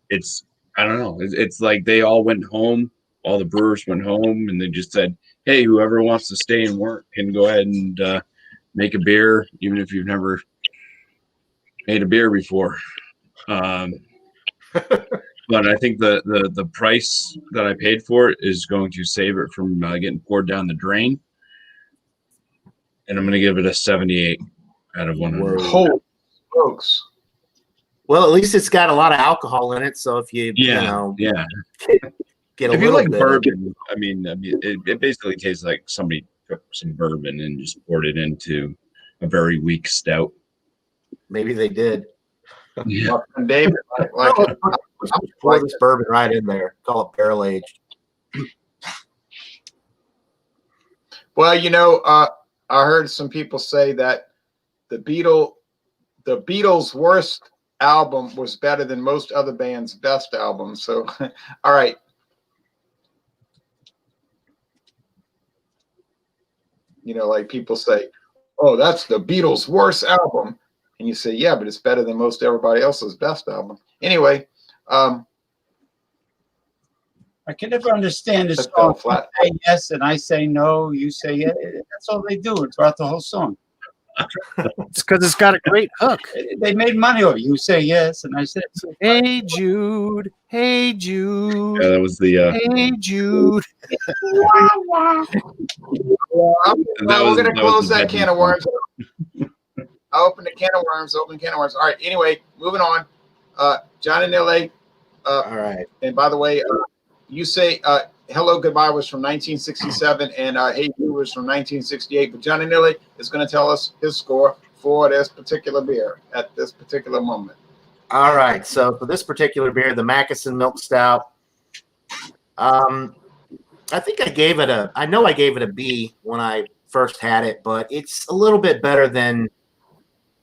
It's I don't know. It's like they all went home. All the brewers went home, and they just said, "Hey, whoever wants to stay and work can go ahead and make a beer, even if you've never made a beer before." But I think the price that I paid for it is going to save it from getting poured down the drain. And I'm going to give it a 78 out of 100. Holy smokes. Well, at least it's got a lot of alcohol in it. So if you, get a if you like bit bourbon, I mean, it basically tastes like somebody took some bourbon and just poured it into a very weak stout. Maybe they did. Yeah. David, pour this bourbon right in there. Call it barrel aged. Well, I heard some people say that the Beatles' worst album was better than most other bands' best albums. So, all right. You know, like people say, oh, that's the Beatles' worst album. And you say, yeah, but it's better than most everybody else's best album. Anyway, I can never understand this Let's song. go flat. I say yes and I say no. You say yeah. That's all they do throughout the whole song. It's because it's got a great hook. They made money off it. You say yes and I say Hey Jude, hey Jude, Yeah, that was the hey Jude. We're going to close that can of worms. I opened a can of worms. All right. Anyway, moving on. John and Nille. All right. And by the way, you say Hello Goodbye was from 1967 and Hey You was from 1968. But John and Nille is going to tell us his score for this particular beer at this particular moment. All right. So for this particular beer, the Mackeson Milk Stout, I think I gave it a B when I first had it, but it's a little bit better than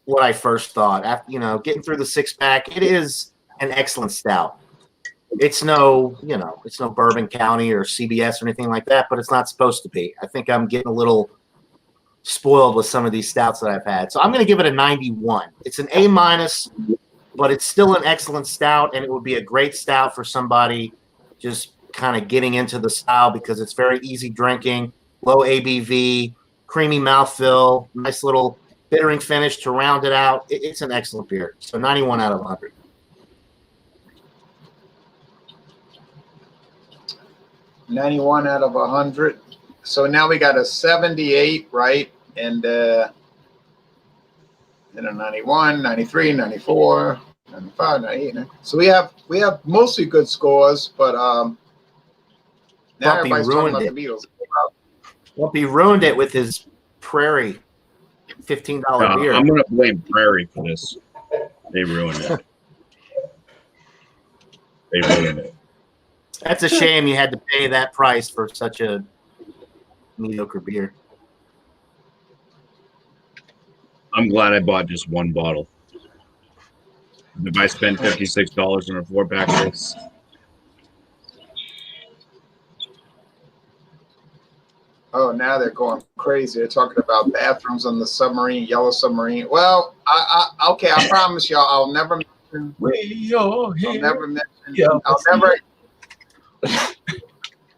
what I first thought. After, getting through the 6-pack, it is an excellent stout. It's no Bourbon County or CBS or anything like that, but it's not supposed to be. I think I'm getting a little spoiled with some of these stouts that I've had. So I'm going to give it a 91. It's an A-, but it's still an excellent stout, and it would be a great stout for somebody just kind of getting into the style because it's very easy drinking, low ABV, creamy mouthfeel, nice little bittering finish to round it out. It's an excellent beer. So 91 out of 100. $91 out of 100. So now we got a 78, right? And then a 91, 93, 94, 95, 98. So we have mostly good scores, but now Puppy everybody's talking ruined about the Beatles. He ruined it with his Prairie $15 beer. I'm going to blame Prairie for this. They ruined it. They ruined it. That's a shame you had to pay that price for such a mediocre beer. I'm glad I bought just one bottle. If I spent $56 on a 4-pack, it's Oh, now they're going crazy. They're talking about bathrooms on the submarine, Yellow Submarine. Well, okay, I promise y'all, I'll never mention.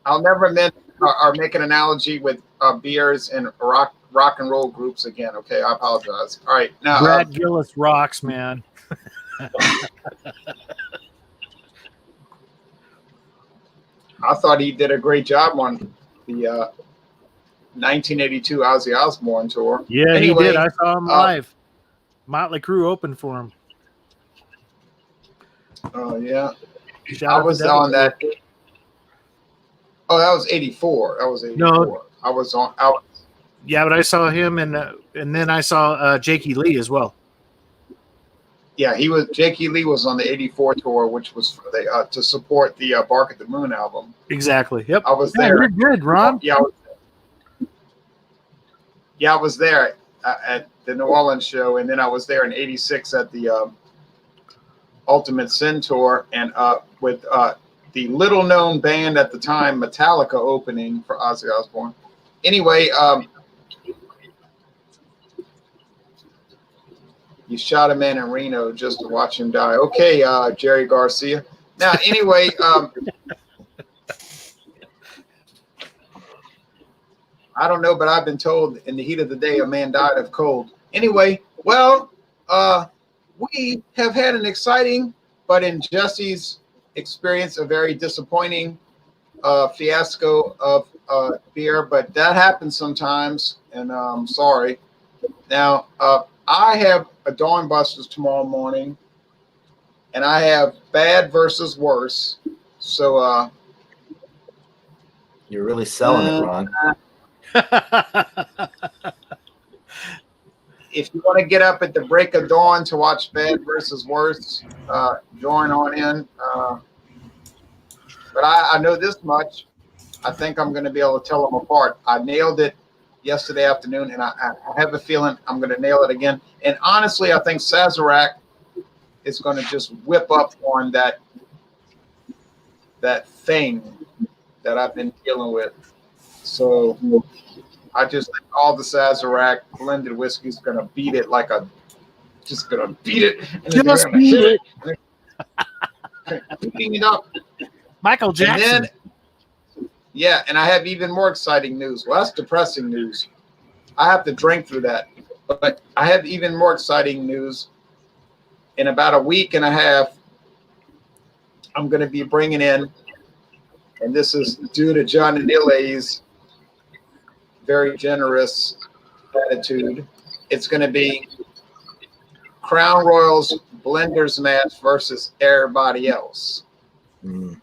I'll never mention or make an analogy with beers and rock and roll groups again. Okay, I apologize. All right, now Brad Gillis rocks, man. I thought he did a great job on the 1982 Ozzy Osbourne tour. Yeah, Anyway, he did. I saw him live. Motley Crue opened for him. Oh yeah, Shout I out was to Devil on that. Oh, that was 84. That was 84. No. I was on. Yeah, but I saw him, and then I saw Jakey Lee as well. Yeah, Jakey Lee was on the 84 tour, which was for to support the Bark at the Moon album. Exactly. Yep. I was Yeah, there. you're good, Ron. I was there at the New Orleans show, and then I was there in '86 at the Ultimate Sin tour, and with the little-known band at the time, Metallica, opening for Ozzy Osbourne. Anyway, you shot a man in Reno just to watch him die. Okay, Jerry Garcia. Now, anyway, I don't know, but I've been told in the heat of the day a man died of cold. Anyway, well, we have had an exciting, but in Jesse's experience, a very disappointing fiasco of beer. But that happens sometimes, and I'm sorry. Now, I have a Dawn Busters tomorrow morning, and I have bad versus worse. So You're really selling it, Ron. if you want to get up at the break of dawn to watch bad versus worse, join on in. But I know this much. I think I'm going to be able to tell them apart. I nailed it yesterday afternoon, and I have a feeling I'm going to nail it again. And honestly, I think Sazerac is going to just whip up on that thing that I've been dealing with. So I just think all the Sazerac blended whiskey is going to beat it just going to beat it. And then Just they're gonna hit beat it. Beating it up. Michael Jackson. Yeah, and I have even more exciting news. Well, that's depressing news. I have to drink through that. But I have even more exciting news. In about a week and a half, I'm going to be bringing in, and this is due to John Anile's very generous attitude. It's going to be Crown Royal's Blenders match versus everybody else. Mm.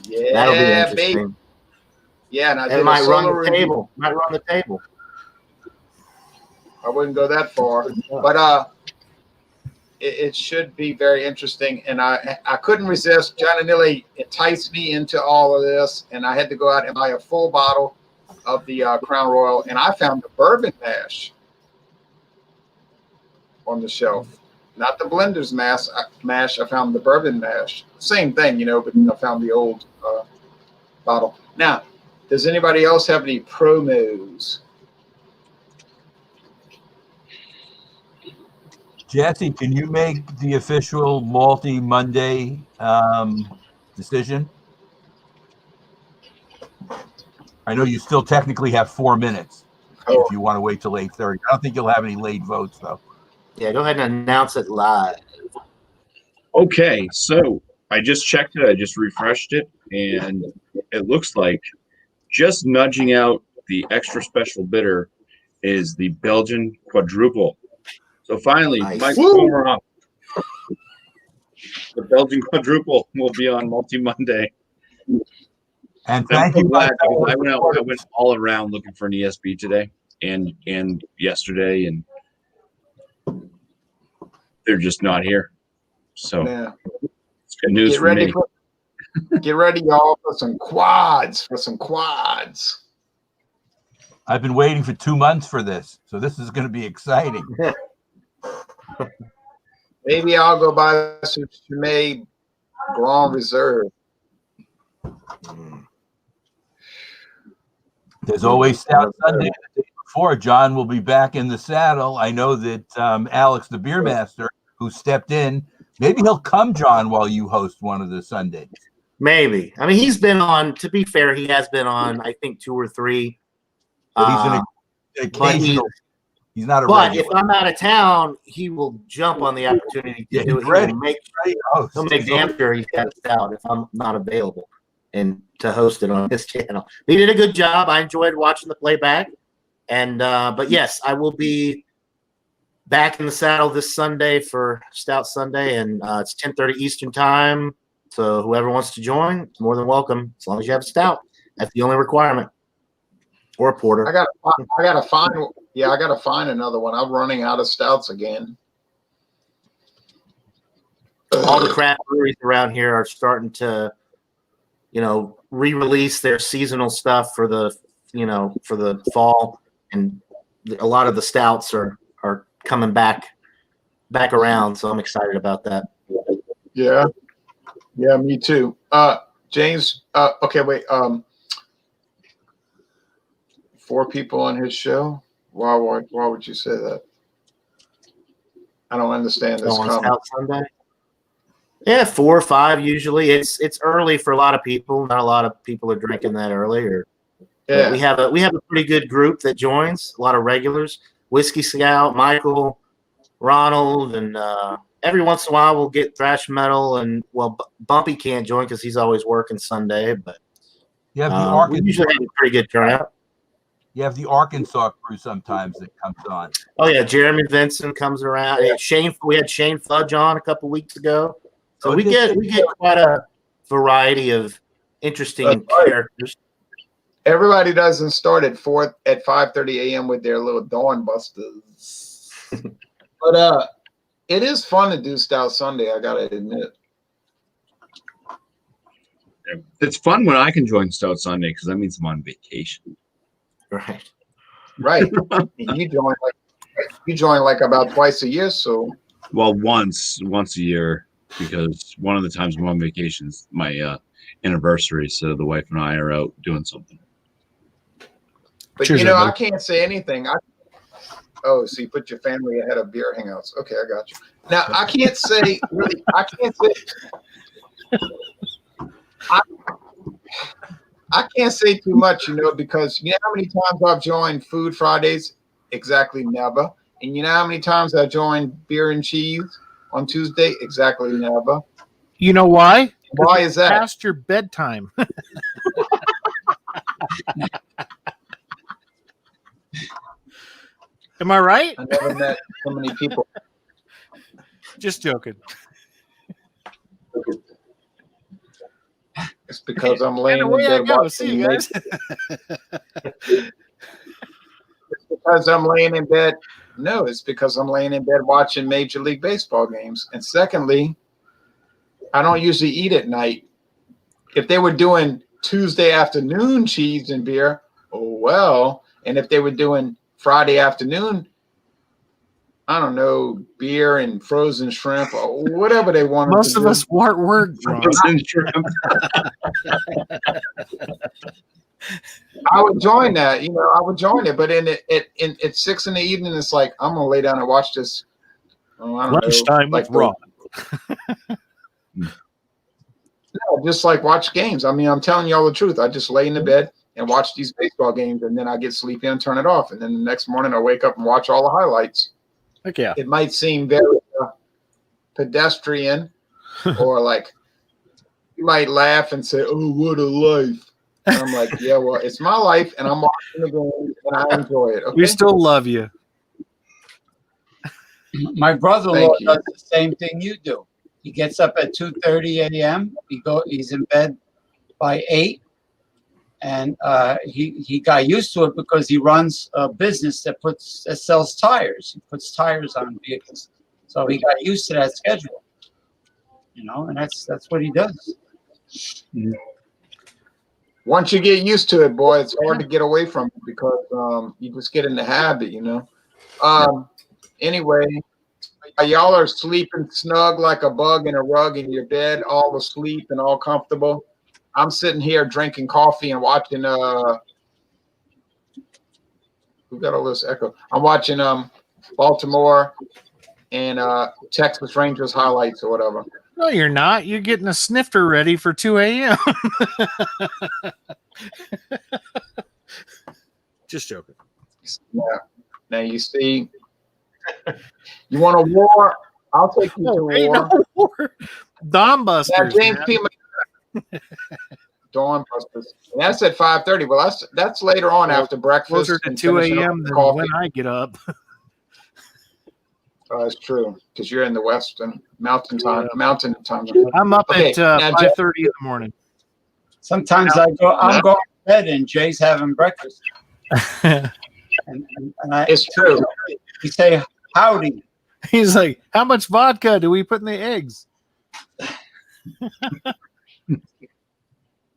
Yeah, That'll be interesting. baby. Yeah, and It might run the table. Might run the table. I wouldn't go that far, but it should be very interesting. And I couldn't resist. John Anile enticed me into all of this, and I had to go out and buy a full bottle of the Crown Royal, and I found the bourbon mash on the shelf, not the Blender's mash. I found the bourbon mash. Same thing, but I found the old bottle. Now, does anybody else have any promos? Jesse, can you make the official Malty Monday decision? I know you still technically have 4 minutes if you want to wait till 8:30. I don't think you'll have any late votes, though. Yeah, go ahead and announce it live. Okay, so I just checked it. I just refreshed it, and it looks like just nudging out the extra special bitter is the Belgian quadruple. So finally, Nice. Mike Pomeroy, the Belgian quadruple will be on Multi Monday. And I'm thank so you. glad because I went all around looking for an ESB today and yesterday, and they're just not here. So Yeah. it's good news for me. Get ready, y'all, for some quads. I've been waiting for 2 months for this, so this is going to be exciting. Maybe I'll go buy some Chimay Grand Reserve. There's always Stout Sunday the day before. John will be back in the saddle. I know that Alex, the beer master, who stepped in, maybe he'll come, John, while you host one of the Sundays. Maybe. I mean, he's been on, to be fair, he has been on, I think, 2 or 3. But he's an occasional. He's not a But regular. if I'm out of town, he will jump on the opportunity to do it. He'll make damn sure he's got it out if I'm not available and to host it on his channel. He did a good job. I enjoyed watching the playback. And but yes, I will be back in the saddle this Sunday for Stout Sunday, and it's 10:30 Eastern time. So whoever wants to join, is more than welcome, as long as you have a stout. That's the only requirement. Or a porter. I gotta find another one. I'm running out of stouts again. All the craft breweries around here are starting to, re-release their seasonal stuff for the, for the fall, and a lot of the stouts are coming back around. So I'm excited about that. Yeah, me too. James. Okay, wait. 4 people on his show. Why would you say that? I don't understand this On comment. Stout Sunday. Yeah, 4 or 5 usually. It's early for a lot of people. Not a lot of people are drinking that early. Yeah, We have a pretty good group that joins. A lot of regulars. Whiskey Scout, Michael, Ronald, and every once in a while we'll get thrash metal. And Bumpy can't join because he's always working Sunday. But You have the we usually have a pretty good turnout. You have the Arkansas crew sometimes that comes on. Oh yeah, Jeremy Vincent comes around. Yeah, we had Shane Fudge on a couple weeks ago. So we get quite a variety of interesting characters. everybody doesn't start at 5:30 a.m. with their little dawn busters. But it is fun to do Stout Sunday, I gotta admit. It's fun when I can join Stout Sunday because that means I'm on vacation. Right. Right. You join You join like about twice a year, so. Well, once a year, because one of the times I'm on vacation is my anniversary, so the wife and I are out doing something. But Cheers, you know, everybody. I can't say anything. So you put your family ahead of beer hangouts. Okay, I got you. Now I can't say really. I can't say. I can't say too much, you know, because you know how many times I've joined Food Fridays? Exactly never. And you know how many times I joined Beer and Cheese on Tuesday? Exactly never. You know why? Why is that? Past your bedtime. Am I right? I never met so many people. Just joking. It's because I'm laying in Away I bed go. watching. See you guys. It's because I'm laying in bed. No, it's because I'm laying in bed watching Major League Baseball games. And secondly, I don't usually eat at night. If they were doing Tuesday afternoon cheese and beer, oh well. And if they were doing Friday afternoon, I don't know, beer and frozen shrimp or whatever they wanted Most to of do. us work. Ron. I would join that, you know, I would join it. But at 6 in the evening, it's like, I'm going to lay down and watch this. Oh, I don't know. Lunchtime Like with Ron. No, just like watch games. I mean, I'm telling you all the truth. I just lay in the bed and watch these baseball games, and then I get sleepy and turn it off. And then the next morning I wake up and watch all the highlights. Heck yeah. It might seem very pedestrian, or like you might laugh and say, "Oh, what a life!" And I'm like, "Yeah, well, it's my life, and I'm watching the game, and I enjoy it." Okay? We still love you. My brother-in-law Thank you. does the same thing you do. He gets up at 2:30 a.m. He's in bed by 8, and he got used to it because he runs a business that sells tires. He puts tires on vehicles, so he got used to that schedule. You know, and that's what he does. Once you get used to it, boy, it's hard to get away from it because you just get in the habit, you know. Anyway, y'all are sleeping snug like a bug in a rug in your bed, all asleep and all comfortable. I'm sitting here drinking coffee and watching we got all this echo. I'm watching Baltimore and Texas Rangers highlights or whatever. No, you're not. You're getting a snifter ready for 2 a.m. Just joking. Yeah. Now you see, you want a war? I'll take you to Ain't war. no war. Dawn Busters. Now, James man. P. Dawn Busters. And that's at 5:30. Well, that's later on after breakfast. Closer to and 2 finishing up a.m. with than coffee. when I get up. It's true because you're in the Western Mountain time. Yeah. Mountain time. I'm up Okay, at now, 5:30 in the morning. Sometimes I'm going to bed and Jay's having breakfast. And I, It's true. he say howdy. He's like, how much vodka do we put in the eggs?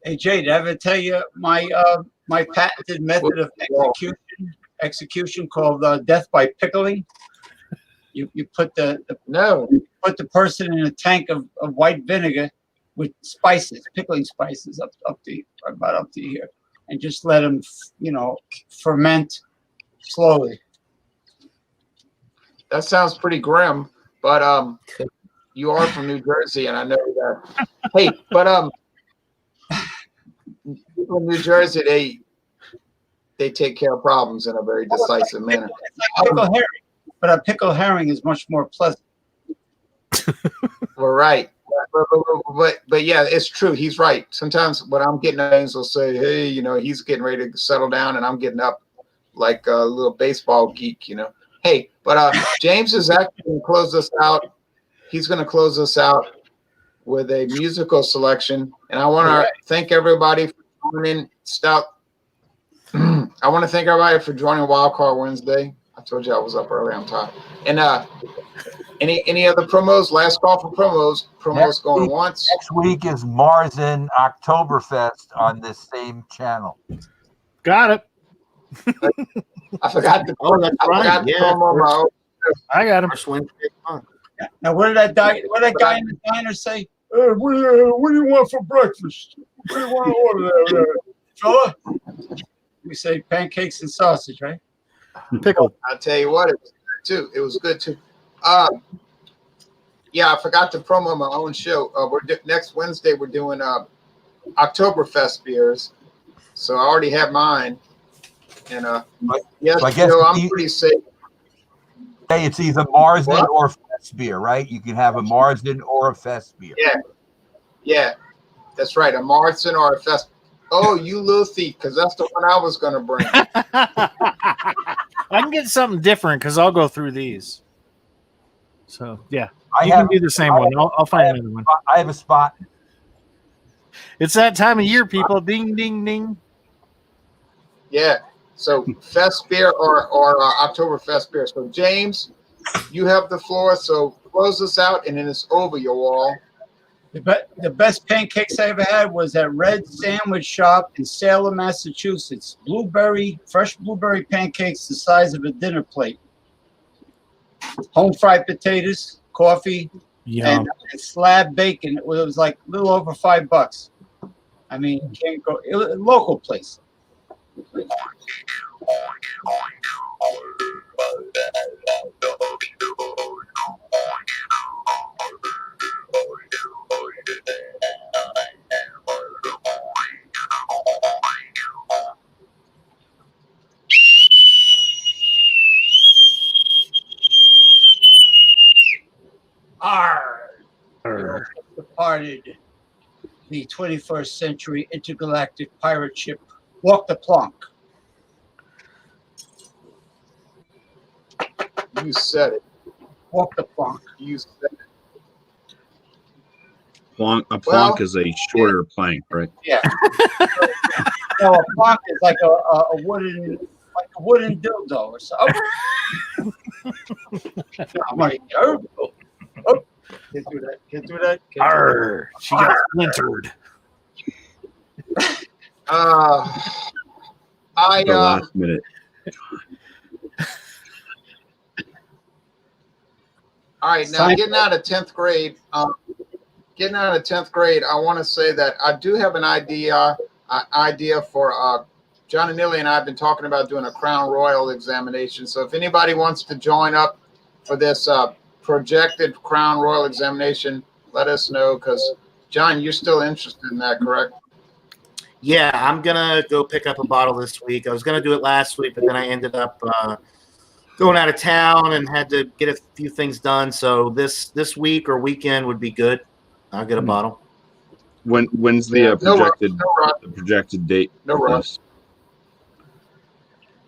Hey Jay, did I ever tell you my my patented method of execution called death by pickling? You put the person in a tank of white vinegar with spices, pickling spices about up to here, and just let them, ferment slowly. That sounds pretty grim, but you are from New Jersey, and I know that. Hey, but people in New Jersey, they take care of problems in a very decisive manner. It's like pickle herring, but a pickle herring is much more pleasant. We're right, but yeah, it's true. He's right. Sometimes when I'm getting things, will say, "Hey, he's getting ready to settle down," and I'm getting up like a little baseball geek, Hey, but James is actually going to close us out. He's going to close us out with a musical selection, and I want to thank everybody for joining Stout. I want to thank everybody for joining Wildcard Wednesday. I told you I was up early. I'm tired. And any other promos? Last call for promos. Promos going once. Next week is Marzen Oktoberfest on this same channel. Got it. I forgot to. Oh, that's I right. forgot to Yeah, promo my own. I got him. First Wednesday of the month. Now, what did that guy in the diner say? What do you want for breakfast? What do you want to order there, fella? We say pancakes and sausage, right? Pickle. I'll tell you what, it was good too. It was good too. Yeah, I forgot to promo my own show. Next Wednesday we're doing Oktoberfest beers, so I already have mine. And yes, so I guess I'm pretty safe. Hey, it's either Marsden What? or Fest beer, right? You can have a Marsden or a Fest beer. Yeah, that's right. A Marsden or a Fest. Oh, you little thief, because that's the one I was going to bring. I can get something different because I'll go through these. So yeah, you can do the same one. I'll find another one. I have a spot. It's that time of year, people. Ding, ding, ding. Yeah. So Fest beer or Oktoberfest beer. So James, you have the floor. So close this out, and then it's over, you all. The best pancakes I ever had was at Red Sandwich Shop in Salem, Massachusetts. Fresh blueberry pancakes the size of a dinner plate. Home fried potatoes, coffee, and slab bacon. It was like a little over $5. I mean, you can't go. It was a local place. Departed the 21st century intergalactic pirate ship, Walk the Plank. You said it. Walk the Plank. You said it. A plank is a shorter plank, right? Yeah. No, a plank is like a wooden dildo or something. I'm like, oh, can't do that. Can't do that. Arr, she got splintered. The last minute. All right, now getting out of 10th grade, I want to say that I do have an idea for John and Nilly and I have been talking about doing a Crown Royal examination. So if anybody wants to join up for this projected Crown Royal examination, let us know, because John, you're still interested in that, correct? Yeah, I'm gonna go pick up a bottle this week. I was gonna do it last week, but then I ended up going out of town and had to get a few things done. So this week or weekend would be good. I'll get a bottle. When's the projected date? No rush.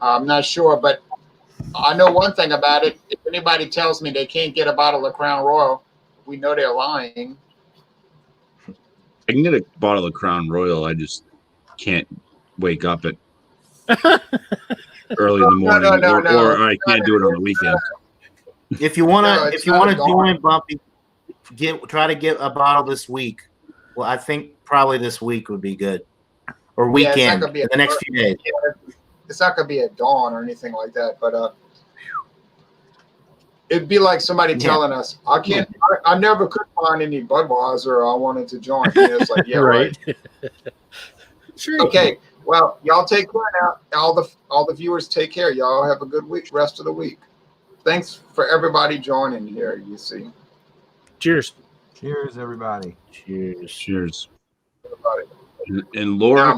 I'm not sure, but I know one thing about it. If anybody tells me they can't get a bottle of Crown Royal, we know they're lying. I can get a bottle of Crown Royal. I just can't wake up at early in the morning, or I can't do it on the weekend. If you wanna join, Bumpy, try to get a bottle this week. Well, I think probably this week would be good, or weekend, the next few days. Yeah, it's not gonna be at dawn or anything like that, but it'd be like somebody telling us, I never could find any Budweiser I wanted to join. It's like, yeah, right. Sure. Okay. Well, y'all take care now. All the viewers take care. Y'all have a good week, rest of the week. Thanks for everybody joining here, you see. Cheers. Cheers, everybody. Cheers. Everybody. And Laura